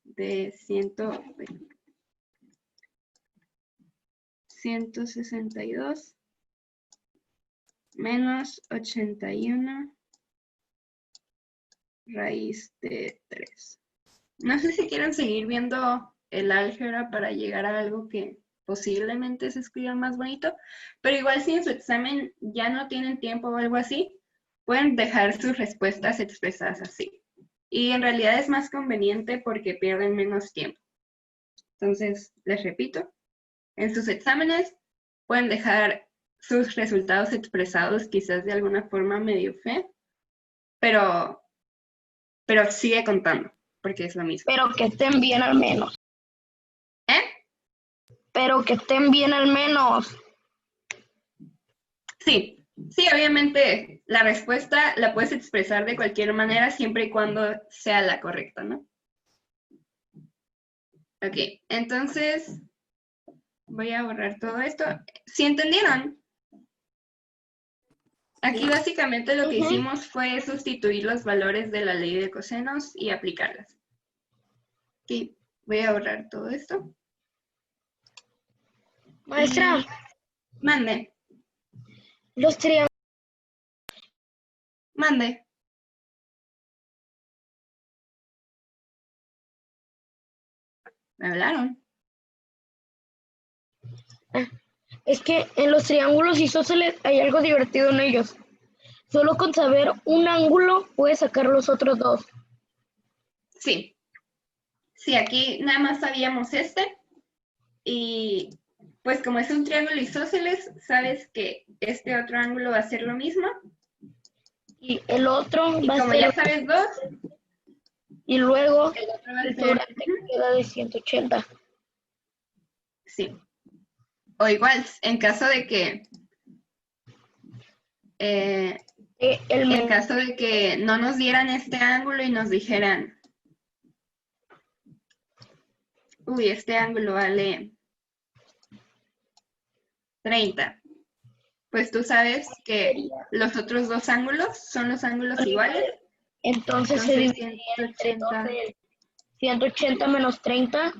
de 162 menos 81 raíz de 3. No sé si quieren seguir viendo el álgebra para llegar a algo que posiblemente se escriba más bonito, pero igual si en su examen ya no tienen tiempo o algo así, pueden dejar sus respuestas expresadas así. Y en realidad es más conveniente porque pierden menos tiempo. Entonces, les repito, en sus exámenes pueden dejar sus resultados expresados quizás de alguna forma medio fea, pero sigue contando, porque es lo mismo. Pero que estén bien al menos. ¿Eh? Pero que estén bien al menos. Sí, obviamente la respuesta la puedes expresar de cualquier manera siempre y cuando sea la correcta, ¿no? Ok, entonces voy a borrar todo esto. ¿Sí entendieron? Aquí básicamente lo que hicimos fue sustituir los valores de la ley de cosenos y aplicarlas. Ok, voy a borrar todo esto. Maestra, Mande, los triángulos. mande. ¿Me hablaron? Es que en los triángulos isósceles hay algo divertido en ellos. Solo con saber un ángulo puedes sacar los otros dos. Sí. Sí, aquí nada más sabíamos este. Y pues como es un triángulo isósceles, sabes que este otro ángulo va a ser lo mismo. Y el otro Y va a como ser. ya sabes dos, Y luego el otro va a el ser... sobrante queda de 180. Sí. O igual, en caso de que... en caso de que no nos dieran este ángulo y nos dijeran, uy, este ángulo vale 30, pues tú sabes que los otros dos ángulos son los ángulos iguales. Entonces se Entonces dividiría entre 180 12. 180 menos 30.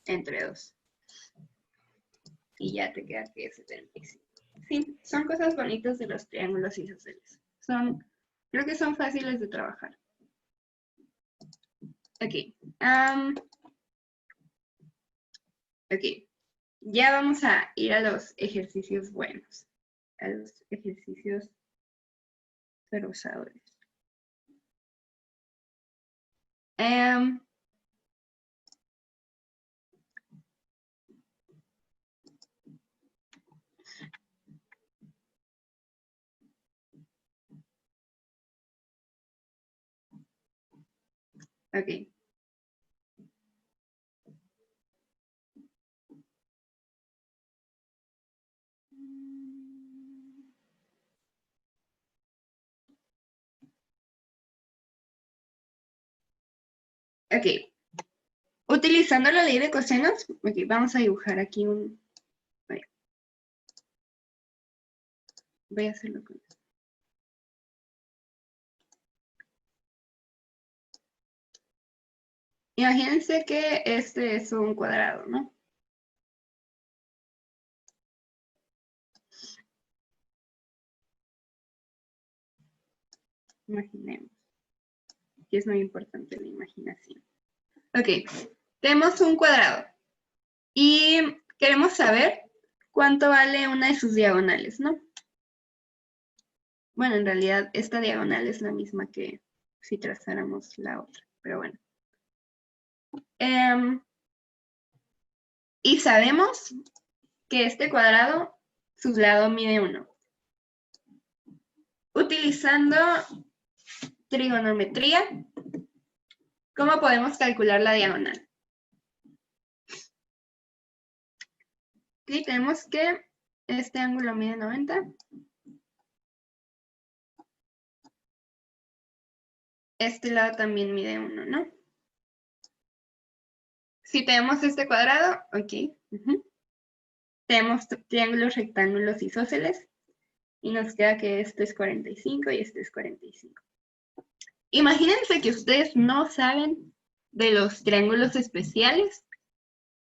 entre 2. Y ya te queda que es 75. Sí, son cosas bonitas de los triángulos isósceles. Creo que son fáciles de trabajar. Ok. Ok. Ya vamos a ir a los ejercicios buenos. A los ejercicios prosadores. Ok. Ok. Utilizando la ley de cosenos, ok, vamos a dibujar aquí un... Voy a hacerlo con esto. Imagínense que este es un cuadrado, ¿no? Imaginemos. Aquí es muy importante la imaginación. Ok, tenemos un cuadrado y queremos saber cuánto vale una de sus diagonales, ¿no? Bueno, en realidad esta diagonal es la misma que si trazáramos la otra, pero bueno. Y sabemos que este cuadrado, su lado mide 1. Utilizando trigonometría, ¿cómo podemos calcular la diagonal? Aquí tenemos que este ángulo mide 90. Este lado también mide 1, ¿no? Si tenemos este cuadrado, ok. Tenemos triángulos rectángulos isósceles. Y nos queda que este es 45 y este es 45. Imagínense que ustedes no saben de los triángulos especiales,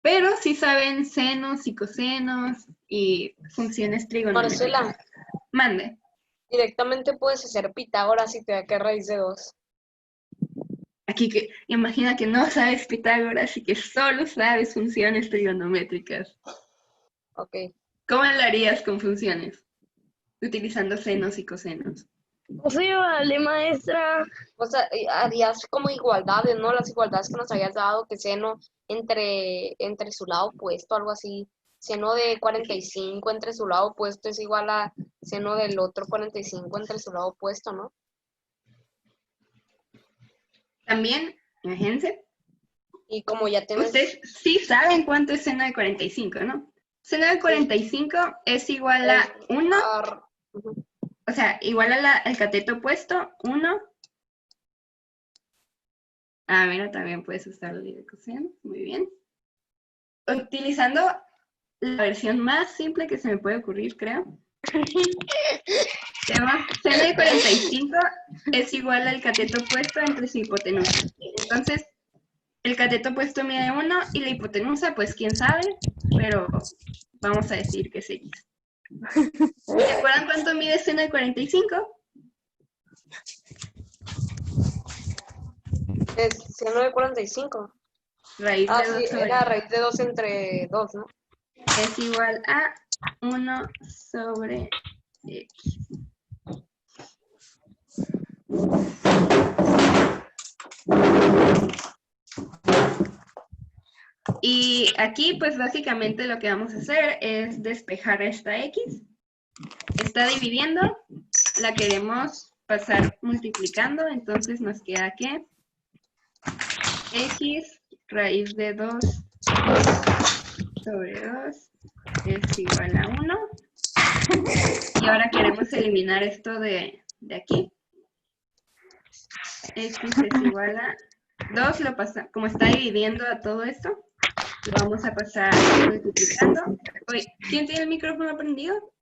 pero sí saben senos y cosenos y funciones trigonométricas. Marcela, Mande. directamente puedes hacer Pitágoras y te da que raíz de 2. Aquí que imagina que no sabes Pitágoras y que solo sabes funciones trigonométricas. Ok. ¿Cómo lo harías con funciones? Utilizando senos y cosenos. O sea, vale, maestra. O sea, harías como igualdades, ¿no? Las igualdades que nos habías dado, que seno entre su lado opuesto, algo así. Seno de 45 entre su lado opuesto es igual a seno del otro 45 entre su lado opuesto, ¿no? También, imagínense, Y como ya tienes... ustedes sí saben cuánto es seno de 45, ¿no? Seno de 45 es igual a 1, o sea, igual al cateto opuesto, 1 Ah, mira, también puedes usar la ley de cosenos. Muy bien. Utilizando la versión más simple que se me puede ocurrir, creo. Tenemos seno de 45 es igual al cateto opuesto entre su hipotenusa. Entonces, el cateto opuesto mide 1 y la hipotenusa, pues quién sabe, pero vamos a decir que es X. ¿Se acuerdan cuánto mide seno de 45? Es seno de 45. Raíz de 2 Sí, sobre era raíz de 2 entre 2, ¿no? es igual a 1 sobre X. Y aquí, pues básicamente lo que vamos a hacer es despejar esta X. Está dividiendo, la queremos pasar multiplicando, entonces nos queda que X raíz de 2 sobre 2 es igual a 1. Y ahora queremos eliminar esto de aquí. X es igual a 2, lo pasa, como está dividiendo a todo esto, lo vamos a pasar multiplicando. Oye, ¿quién tiene el micrófono prendido?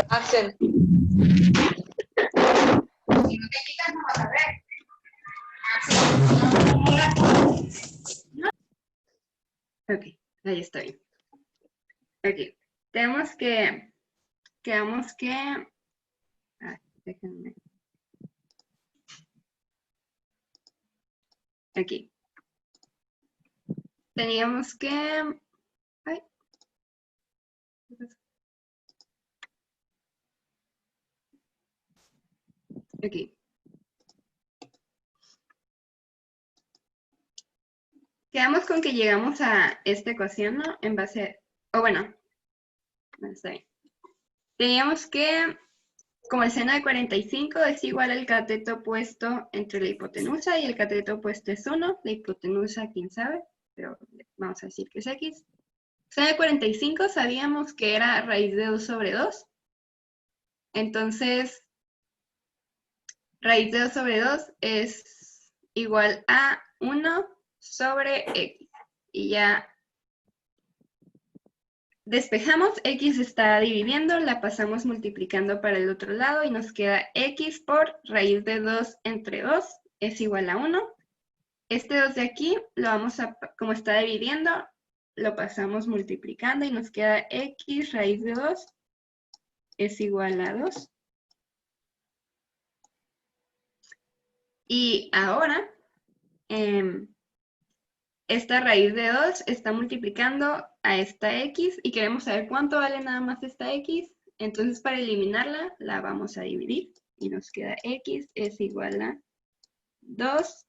Axel. Ok, ahí está bien. Ok, tenemos que, déjenme. Aquí. Teníamos que, ay, ¿qué pasó? Aquí. Quedamos con que llegamos a esta ecuación, ¿no? En base, o bueno, no está bien. Teníamos que, como el seno de 45 es igual al cateto opuesto entre la hipotenusa y el cateto opuesto es 1, la hipotenusa, quién sabe, pero vamos a decir que es X. Seno de 45 sabíamos que era raíz de 2 sobre 2. Entonces, raíz de 2 sobre 2 es igual a 1 sobre X. Y ya despejamos, X está dividiendo, la pasamos multiplicando para el otro lado y nos queda X por raíz de 2 entre 2 es igual a 1. Este 2 de aquí, lo vamos a, como está dividiendo, lo pasamos multiplicando y nos queda X raíz de 2 es igual a 2. Y ahora, esta raíz de 2 está multiplicando a esta X y queremos saber cuánto vale nada más esta X. Entonces, para eliminarla, la vamos a dividir y nos queda X es igual a 2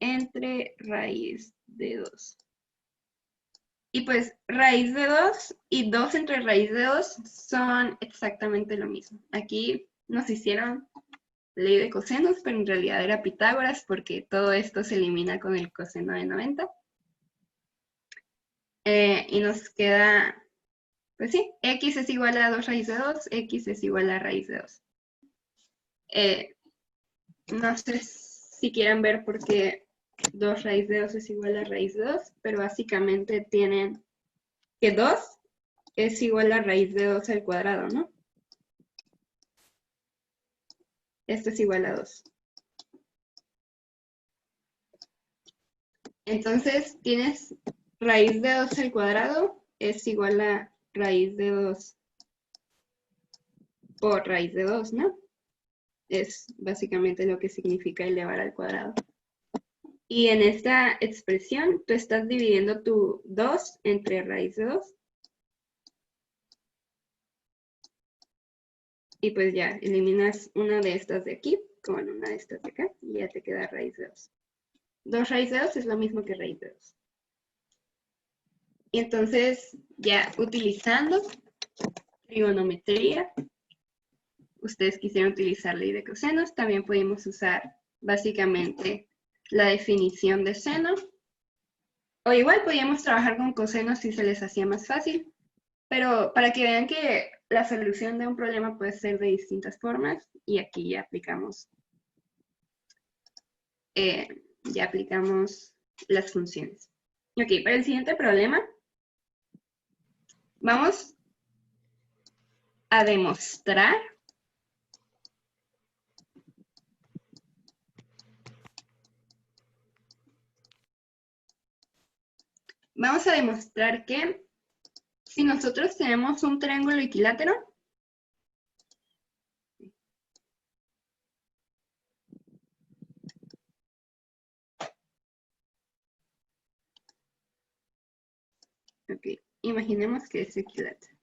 entre raíz de 2. Y pues raíz de 2 y 2 entre raíz de 2 son exactamente lo mismo. Aquí nos hicieron ley de cosenos, pero en realidad era Pitágoras porque todo esto se elimina con el coseno de 90. Y nos queda, pues sí, X es igual a 2 raíz de 2, X es igual a raíz de 2. No sé si quieren ver por qué 2 raíz de 2 es igual a raíz de 2, pero básicamente tienen que 2 es igual a raíz de 2 al cuadrado, ¿no? Esto es igual a 2. Entonces tienes raíz de 2 al cuadrado es igual a raíz de 2 por raíz de 2, ¿no? Es básicamente lo que significa elevar al cuadrado. Y en esta expresión, tú estás dividiendo tu 2 entre raíz de 2. Y pues ya, eliminas una de estas de aquí con una de estas de acá y ya te queda raíz de 2. 2 raíz de 2 es lo mismo que raíz de 2. Y entonces, ya utilizando trigonometría, ustedes quisieron utilizar ley de cosenos, también podemos usar básicamente la definición de seno. O igual podíamos trabajar con cosenos si se les hacía más fácil. Pero para que vean que la solución de un problema puede ser de distintas formas y aquí ya aplicamos las funciones. Ok, para el siguiente problema vamos a demostrar que si nosotros tenemos un triángulo equilátero, ok, imaginemos que es equilátero.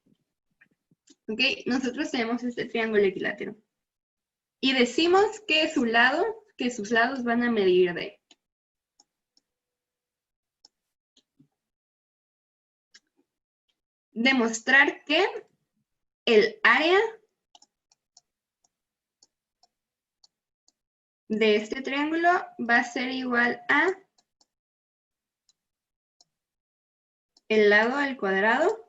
Ok, nosotros tenemos este triángulo equilátero. Y decimos que sus lados van a medir de. Demostrar que el área de este triángulo va a ser igual a el lado al cuadrado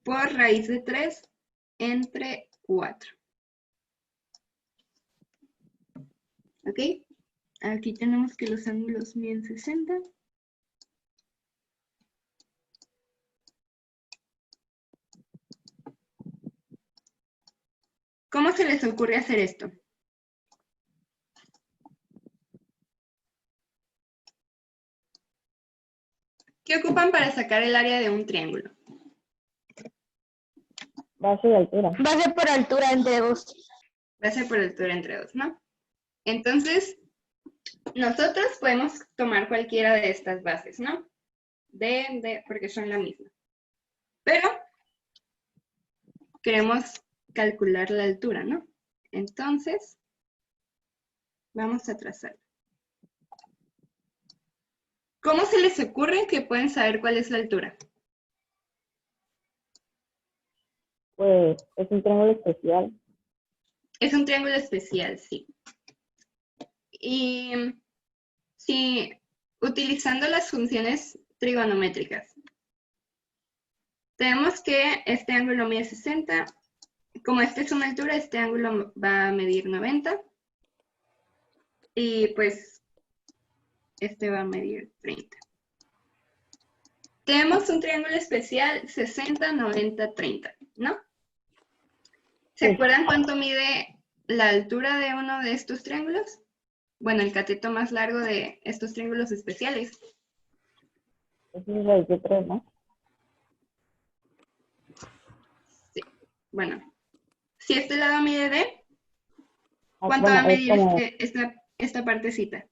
por raíz de 3 entre 4. ¿Ok? Aquí tenemos que los ángulos miden 60. ¿Cómo se les ocurre hacer esto? ¿Qué ocupan para sacar el área de un triángulo? Base de altura. Base por altura entre 2. Base por altura entre 2, ¿no? Entonces, nosotros podemos tomar cualquiera de estas bases, ¿no? Porque son la misma. Pero queremos calcular la altura, ¿no? Entonces, vamos a trazar. ¿Cómo se les ocurre que pueden saber cuál es la altura? Pues es un triángulo especial. Es un triángulo especial, sí. Y sí, utilizando las funciones trigonométricas. Tenemos que este ángulo mide 60. Como este es una altura, este ángulo va a medir 90. Y pues este va a medir 30. Tenemos un triángulo especial 60, 90, 30, ¿no? ¿Se acuerdan cuánto mide la altura de uno de estos triángulos? Bueno, el cateto más largo de estos triángulos especiales. Es un raíz de 3, ¿no? Sí. Bueno, si este lado mide D, Ah, ¿cuánto bueno, va a es medir como esta partecita?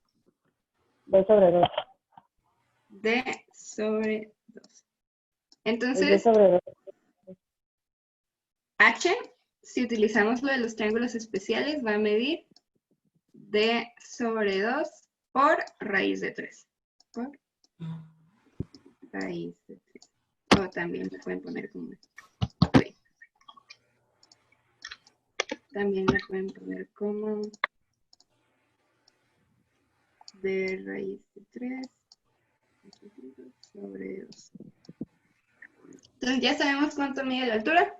2 sobre 2. D sobre 2. Es 2 Entonces, sobre 2. H, si utilizamos lo de los triángulos especiales, va a medir D sobre 2 por raíz de 3. Por raíz de 3. O también lo pueden poner como esto. Ok. También lo pueden poner como D raíz de 3 sobre 2. Entonces ya sabemos cuánto mide la altura.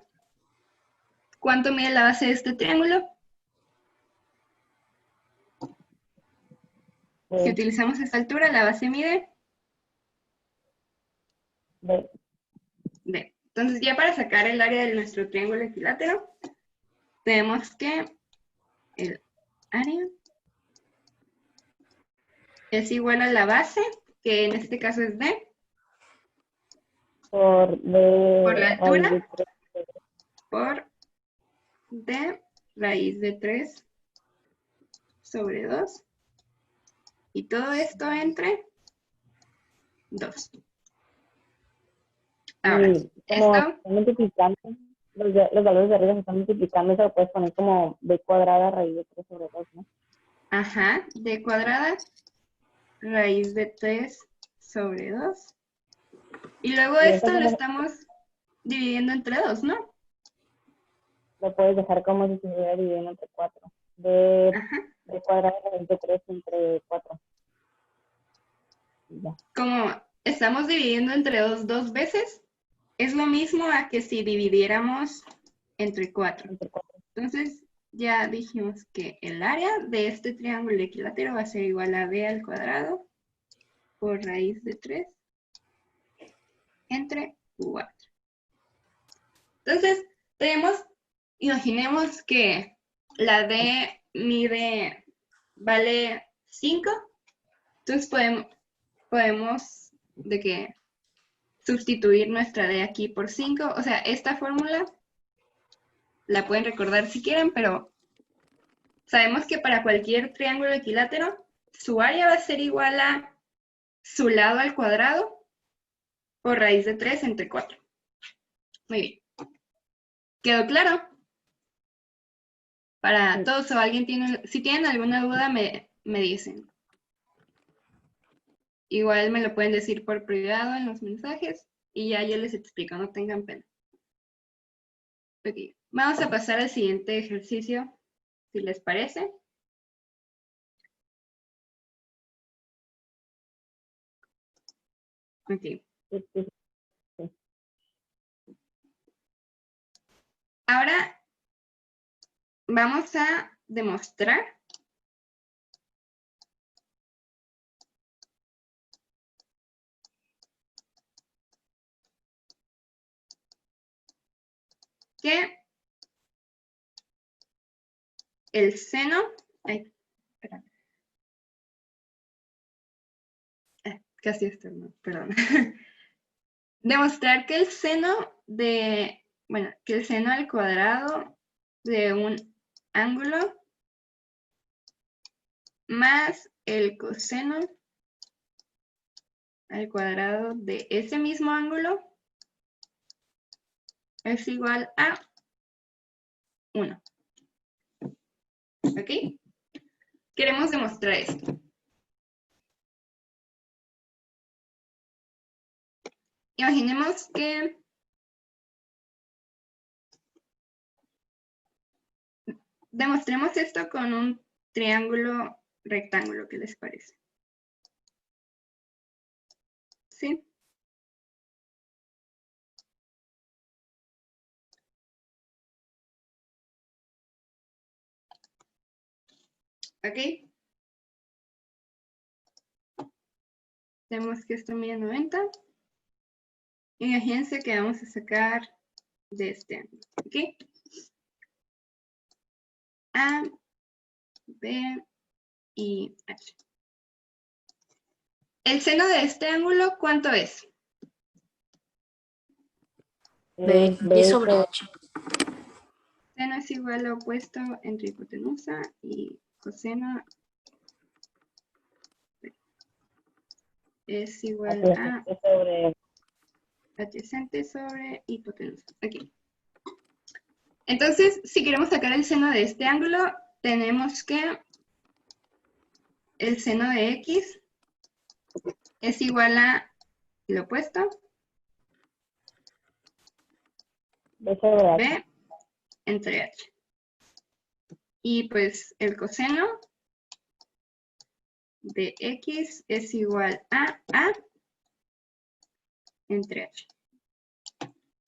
¿Cuánto mide la base de este triángulo? Si utilizamos esta altura, la base mide D. D. Entonces ya para sacar el área de nuestro triángulo equilátero, tenemos que el área es igual a la base, que en este caso es D, Por D. por la raíz altura, de 3. por D raíz de 3 sobre 2. Y todo esto entre 2. Ahora, Y como esto, están multiplicando, los valores de arriba se están multiplicando, eso lo puedes poner como B cuadrada raíz de 3 sobre 2, ¿no? ajá, D cuadrada raíz de 3 sobre 2. Y luego Y esto entonces lo estamos dividiendo entre 2, ¿no? lo puedes dejar como si se estuviera dividiendo entre 4. B Ajá. cuadrada raíz de 3 entre 4. Y ya. Como estamos dividiendo entre 2 veces, es lo mismo a que si dividiéramos entre 4. Entre 4. Entonces, ya dijimos que el área de este triángulo equilátero va a ser igual a b al cuadrado por raíz de 3 entre 4. Entonces, imaginemos que la D vale 5. Entonces podemos sustituir nuestra D aquí por 5. O sea, esta fórmula la pueden recordar si quieren, pero sabemos que para cualquier triángulo equilátero, su área va a ser igual a su lado al cuadrado por raíz de 3 entre 4. Muy bien. ¿Quedó claro? Para todos, o si tienen alguna duda, me dicen. Igual me lo pueden decir por privado en los mensajes y ya yo les explico, no tengan pena. Ok, vamos a pasar al siguiente ejercicio, si les parece. Ok. Ahora vamos a demostrar que el seno, casi esto, no, perdón. Demostrar que el seno que el seno al cuadrado de un ángulo más el coseno al cuadrado de ese mismo ángulo es igual a 1. ¿Ok? Queremos demostrar esto. Imaginemos que demostremos esto con un triángulo rectángulo, ¿qué les parece? ¿Sí? ¿Ok? Tenemos que esto mide 90. Imagínense que vamos a sacar de este ángulo. ¿Ok? A, B y H. ¿El seno de este ángulo cuánto es? B sobre H. Seno es igual a opuesto entre hipotenusa y coseno es igual a adyacente sobre hipotenusa. Aquí. Entonces, si queremos sacar el seno de este ángulo, tenemos que el seno de X es igual a lo opuesto, B sobre H. B entre H. Y pues el coseno de X es igual a A entre H.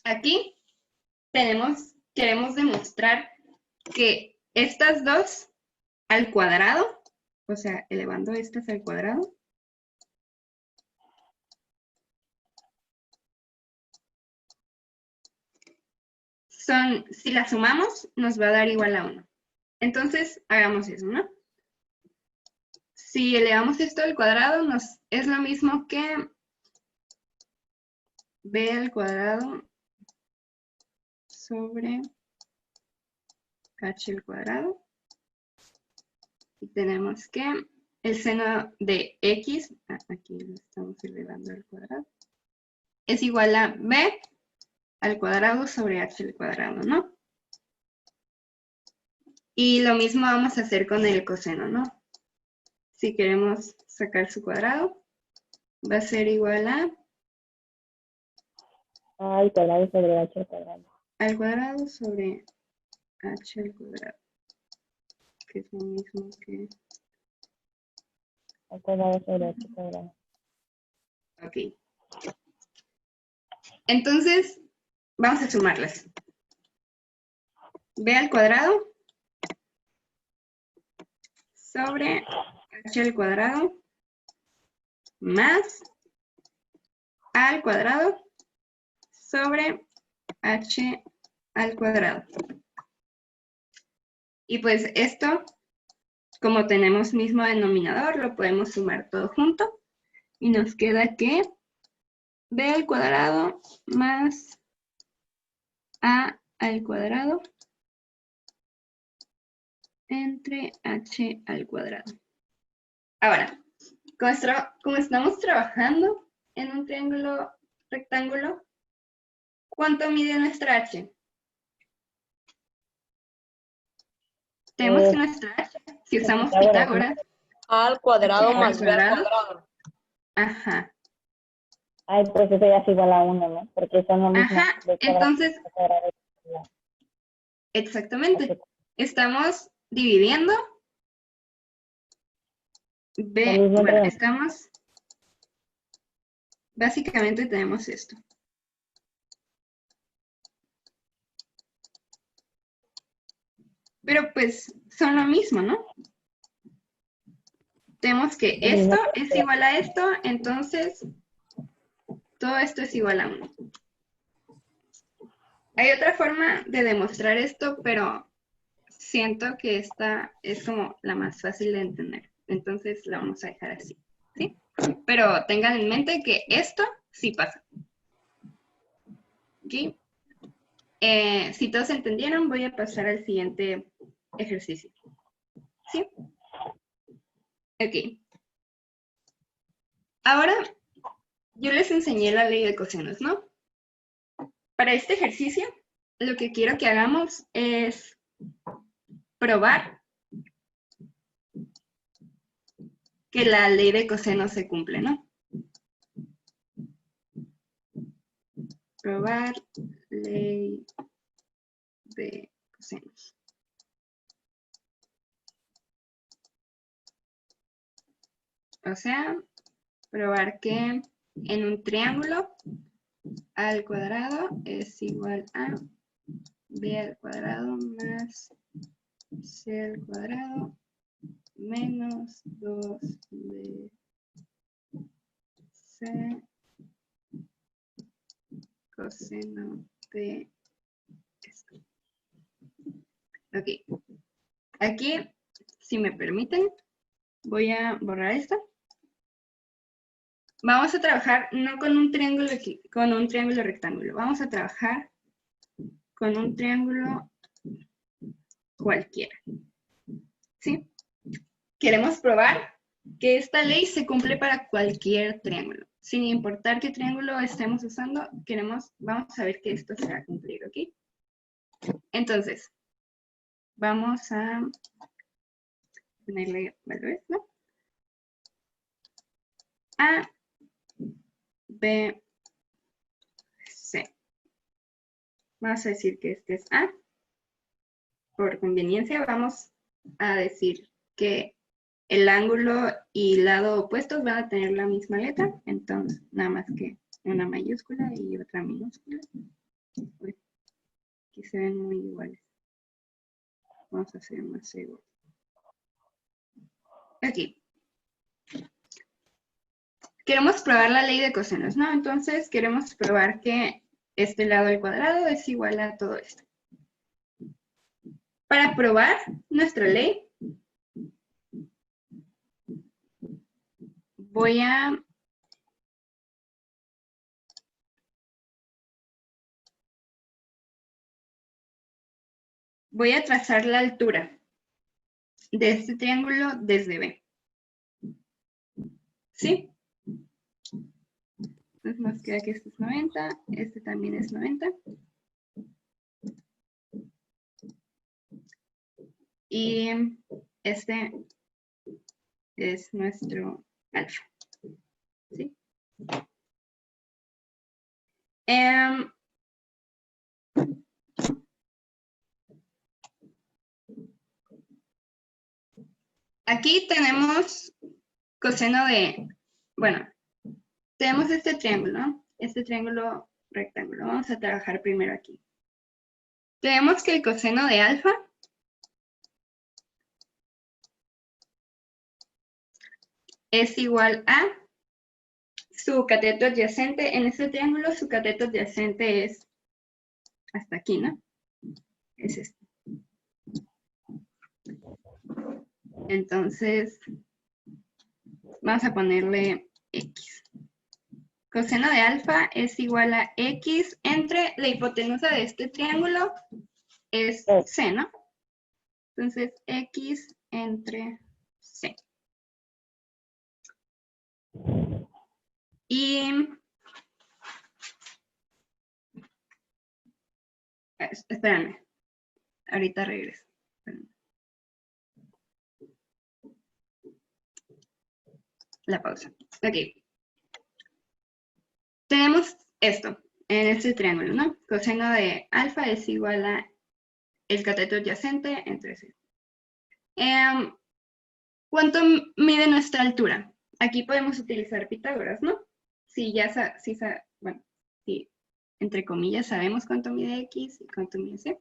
Aquí queremos demostrar que estas dos al cuadrado, o sea, elevando estas al cuadrado, si las sumamos, nos va a dar igual a 1. Entonces, hagamos eso, ¿no? Si elevamos esto al cuadrado, es lo mismo que b al cuadrado sobre h al cuadrado. Y tenemos que el seno de x, aquí lo estamos elevando al cuadrado, es igual a b al cuadrado sobre h al cuadrado, ¿no? Y lo mismo vamos a hacer con el coseno, ¿no? Si queremos sacar su cuadrado, va a ser igual a Al cuadrado sobre H al cuadrado. al cuadrado sobre h al cuadrado, que es lo mismo que... Al cuadrado sobre H al cuadrado. Ok. Entonces, vamos a sumarlas. B al cuadrado sobre h al cuadrado más a al cuadrado sobre h al cuadrado. Y pues esto, como tenemos mismo denominador, lo podemos sumar todo junto. Y nos queda que b al cuadrado más a al cuadrado entre h al cuadrado. Ahora, como estamos trabajando en un triángulo rectángulo, ¿cuánto mide nuestra h? Tenemos que nuestra h, si usamos Pitágoras, A al cuadrado H al más B al cuadrado. cuadrado. Ajá, Ay, pues eso ya es igual a 1, ¿no? Porque son lo mismo. ajá, B cuadrado, entonces, B cuadrado, igual. exactamente, estamos dividiendo Lo B, mismo bueno, entre estamos, básicamente tenemos esto. Pero pues son lo mismo, ¿no? Tenemos que lo mismo esto que es igual a esto, entonces todo esto es igual a 1. Hay otra forma de demostrar esto, pero siento que esta es como la más fácil de entender. Entonces la vamos a dejar así, ¿sí? Pero tengan en mente que esto sí pasa. ¿Ok? Si todos entendieron, voy a pasar al siguiente ejercicio. ¿Sí? Ok. Ahora, yo les enseñé la ley de cosenos, ¿no? Para este ejercicio, lo que quiero que hagamos es probar que la ley de cosenos se cumple, ¿no? Probar ley de cosenos. O sea, probar que en un triángulo a al cuadrado es igual a b al cuadrado más c al cuadrado menos 2b c coseno de esto. Ok. Aquí, si me permiten, voy a borrar esto. Vamos a trabajar no con un triángulo aquí, con un triángulo rectángulo. Vamos a trabajar con un triángulo cualquiera. ¿Sí? Queremos probar que esta ley se cumple para cualquier triángulo. Sin importar qué triángulo estemos usando, vamos a ver que esto se va a cumplir, ¿ok? Entonces, vamos a ponerle valores, ¿no? A, B, C. Vamos a decir que este es A. Por conveniencia, vamos a decir que el ángulo y lado opuestos van a tener la misma letra, entonces nada más que una mayúscula y otra minúscula. Uy, aquí se ven muy iguales. Vamos a hacer más seguro. Aquí. Queremos probar la ley de cosenos, ¿no? Entonces queremos probar que este lado al cuadrado es igual a todo esto. Para probar nuestra ley, voy a trazar la altura de este triángulo desde B. ¿Sí? Entonces nos queda que este es 90, este también es 90. Y este es nuestro alfa. ¿Sí? Aquí tenemos coseno de, bueno, tenemos este triángulo, ¿no? Este triángulo rectángulo. Vamos a trabajar primero aquí. Tenemos que el coseno de alfa es igual a su cateto adyacente. En este triángulo su cateto adyacente es hasta aquí, ¿no? Es este. Entonces, vamos a ponerle X. Coseno de alfa es igual a X entre la hipotenusa de este triángulo es C, ¿no? Entonces, X entre C. Y espérame, ahorita regreso. Espérame. La pausa. Ok. Tenemos esto en este triángulo, ¿no? Coseno de alfa es igual a el cateto adyacente entre C. ¿Cuánto mide nuestra altura? Aquí podemos utilizar Pitágoras, ¿no? Si entre comillas sabemos cuánto mide X y cuánto mide C.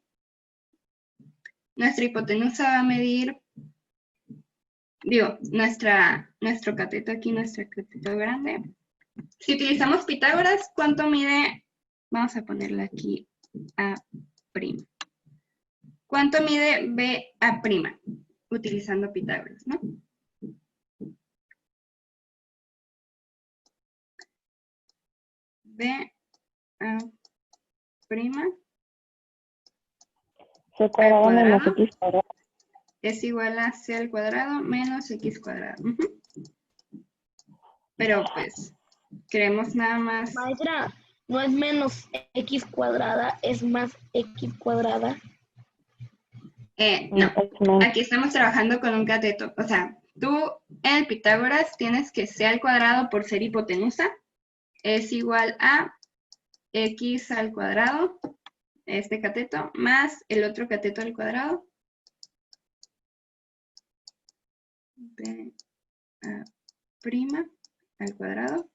Nuestra hipotenusa va a medir, nuestro cateto aquí, nuestro cateto grande. Si utilizamos Pitágoras, ¿cuánto mide? Vamos a ponerle aquí A'. ¿Cuánto mide BA'? Utilizando Pitágoras, ¿no? BA'. C cuadrado menos X cuadrado. Es igual a C al cuadrado menos X cuadrado. Pero pues, queremos nada más. Maestra, no es menos X cuadrada, es más X cuadrada. No, aquí estamos trabajando con un cateto. O sea, tú en el Pitágoras tienes que C al cuadrado por ser hipotenusa es igual a X al cuadrado, este cateto, más el otro cateto al cuadrado. B' al cuadrado.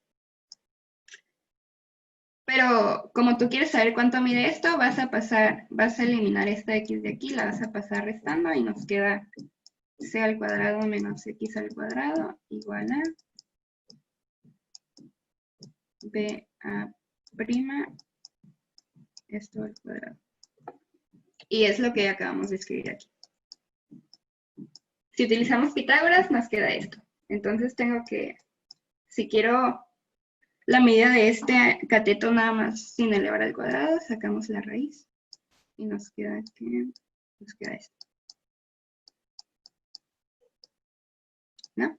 Pero como tú quieres saber cuánto mide esto, vas a eliminar esta X de aquí, la vas a pasar restando y nos queda C al cuadrado menos X al cuadrado igual a BA', esto al cuadrado. Y es lo que acabamos de escribir aquí. Si utilizamos Pitágoras, nos queda esto. Entonces tengo que, si quiero la medida de este cateto nada más sin elevar al cuadrado, sacamos la raíz y nos queda esto. ¿No?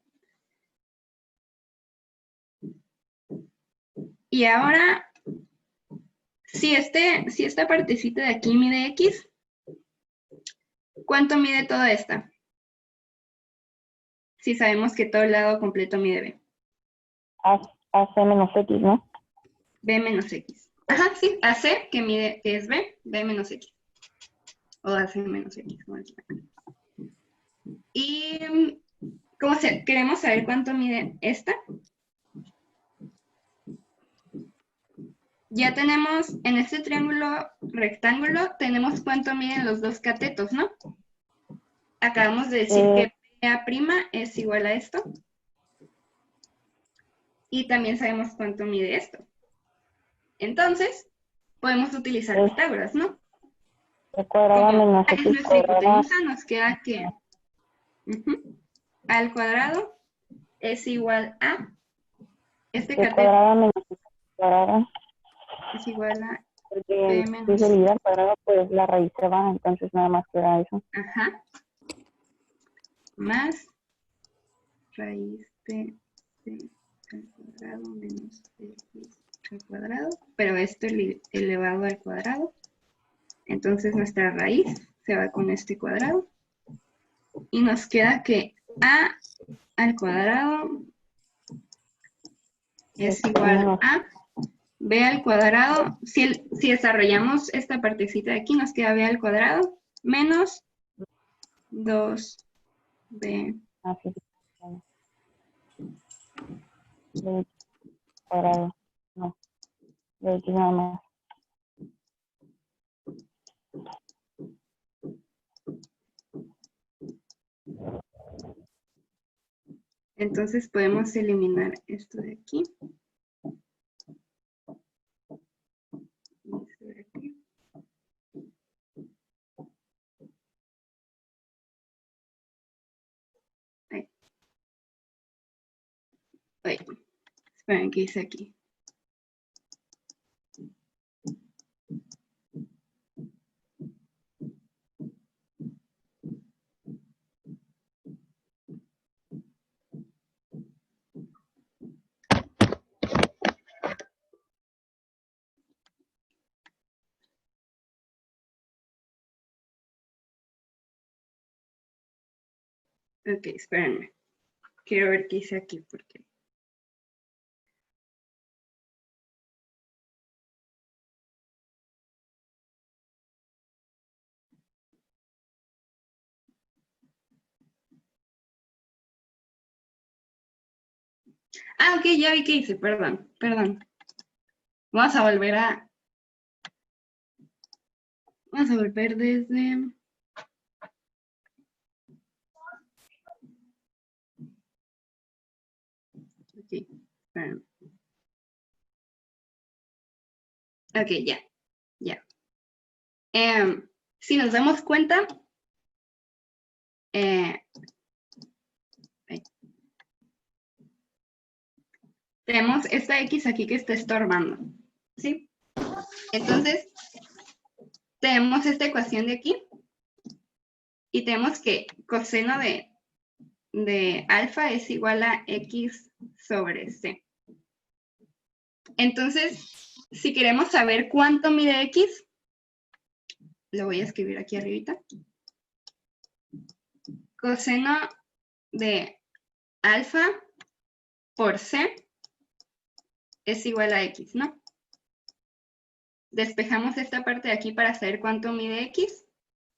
Y ahora, si esta partecita de aquí mide X, ¿cuánto mide toda esta? Si sabemos que todo el lado completo mide B. AC menos X, ¿no? B menos X. Ajá, sí, AC, que es B, B menos X. O AC menos X, como es. Y, queremos saber cuánto mide esta. Ya tenemos, en este triángulo rectángulo, tenemos cuánto miden los dos catetos, ¿no? Acabamos de decir que BA' es igual a esto. Y también sabemos cuánto mide esto. Entonces, podemos utilizar Pitágoras, ¿no? C cuadrado menos Es X nuestra cuadrado. hipotenusa, nos queda que A al cuadrado es igual a este C cateto cuadrado menos X cuadrado. es igual a Porque B si menos se divide al cuadrado, pues la raíz se va, entonces nada más queda eso. ajá, más raíz de C al cuadrado menos X al cuadrado, pero esto elevado al cuadrado. Entonces nuestra raíz se va con este cuadrado. Y nos queda que A al cuadrado es igual a B al cuadrado. Si desarrollamos esta partecita de aquí, nos queda B al cuadrado menos 2B. Así. De X cuadrado. No. De X nada más. Entonces podemos eliminar esto de aquí. Y esto de aquí. Ahí. Ahí. Esperen, ¿qué hice aquí? Ok, espérenme. Quiero ver qué hice aquí porque... Ah, ok, ya vi qué hice, perdón. Vamos a volver desde... Ok, espérenme. Ok, ya. Si nos damos cuenta, tenemos esta X aquí que está estorbando, ¿sí? Entonces, tenemos esta ecuación de aquí y tenemos que coseno de alfa es igual a X sobre C. Entonces, si queremos saber cuánto mide X, lo voy a escribir aquí arribita. Coseno de alfa por C es igual a X, ¿no? Despejamos esta parte de aquí para saber cuánto mide X.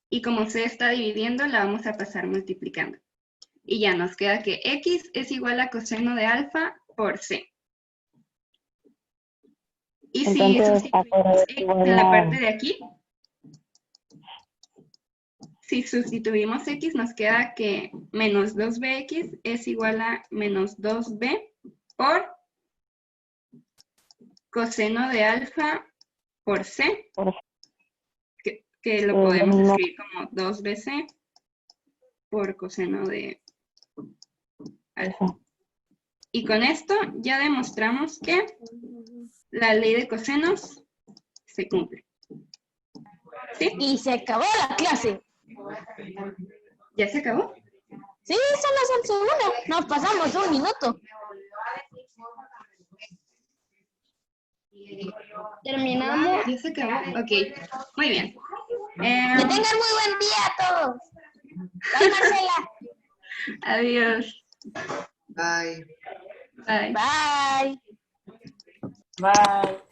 Y como C está dividiendo, la vamos a pasar multiplicando. Y ya nos queda que X es igual a coseno de alfa por C. Y si Entonces, sustituimos X en la parte de aquí, si sustituimos X, nos queda que menos 2bx es igual a menos 2b por coseno de alfa por C, que lo podemos escribir como 2bc por coseno de alfa. Y con esto ya demostramos que la ley de cosenos se cumple. ¿Sí? Y se acabó la clase. ¿Ya se acabó? Sí, son las 11:01. Nos pasamos 1 minuto. Terminamos. ¿Ya se acabó? Ok, muy bien. Que tengan muy buen día a todos. Bye, Marcela. Adiós. Bye. Bye. Bye. Bye.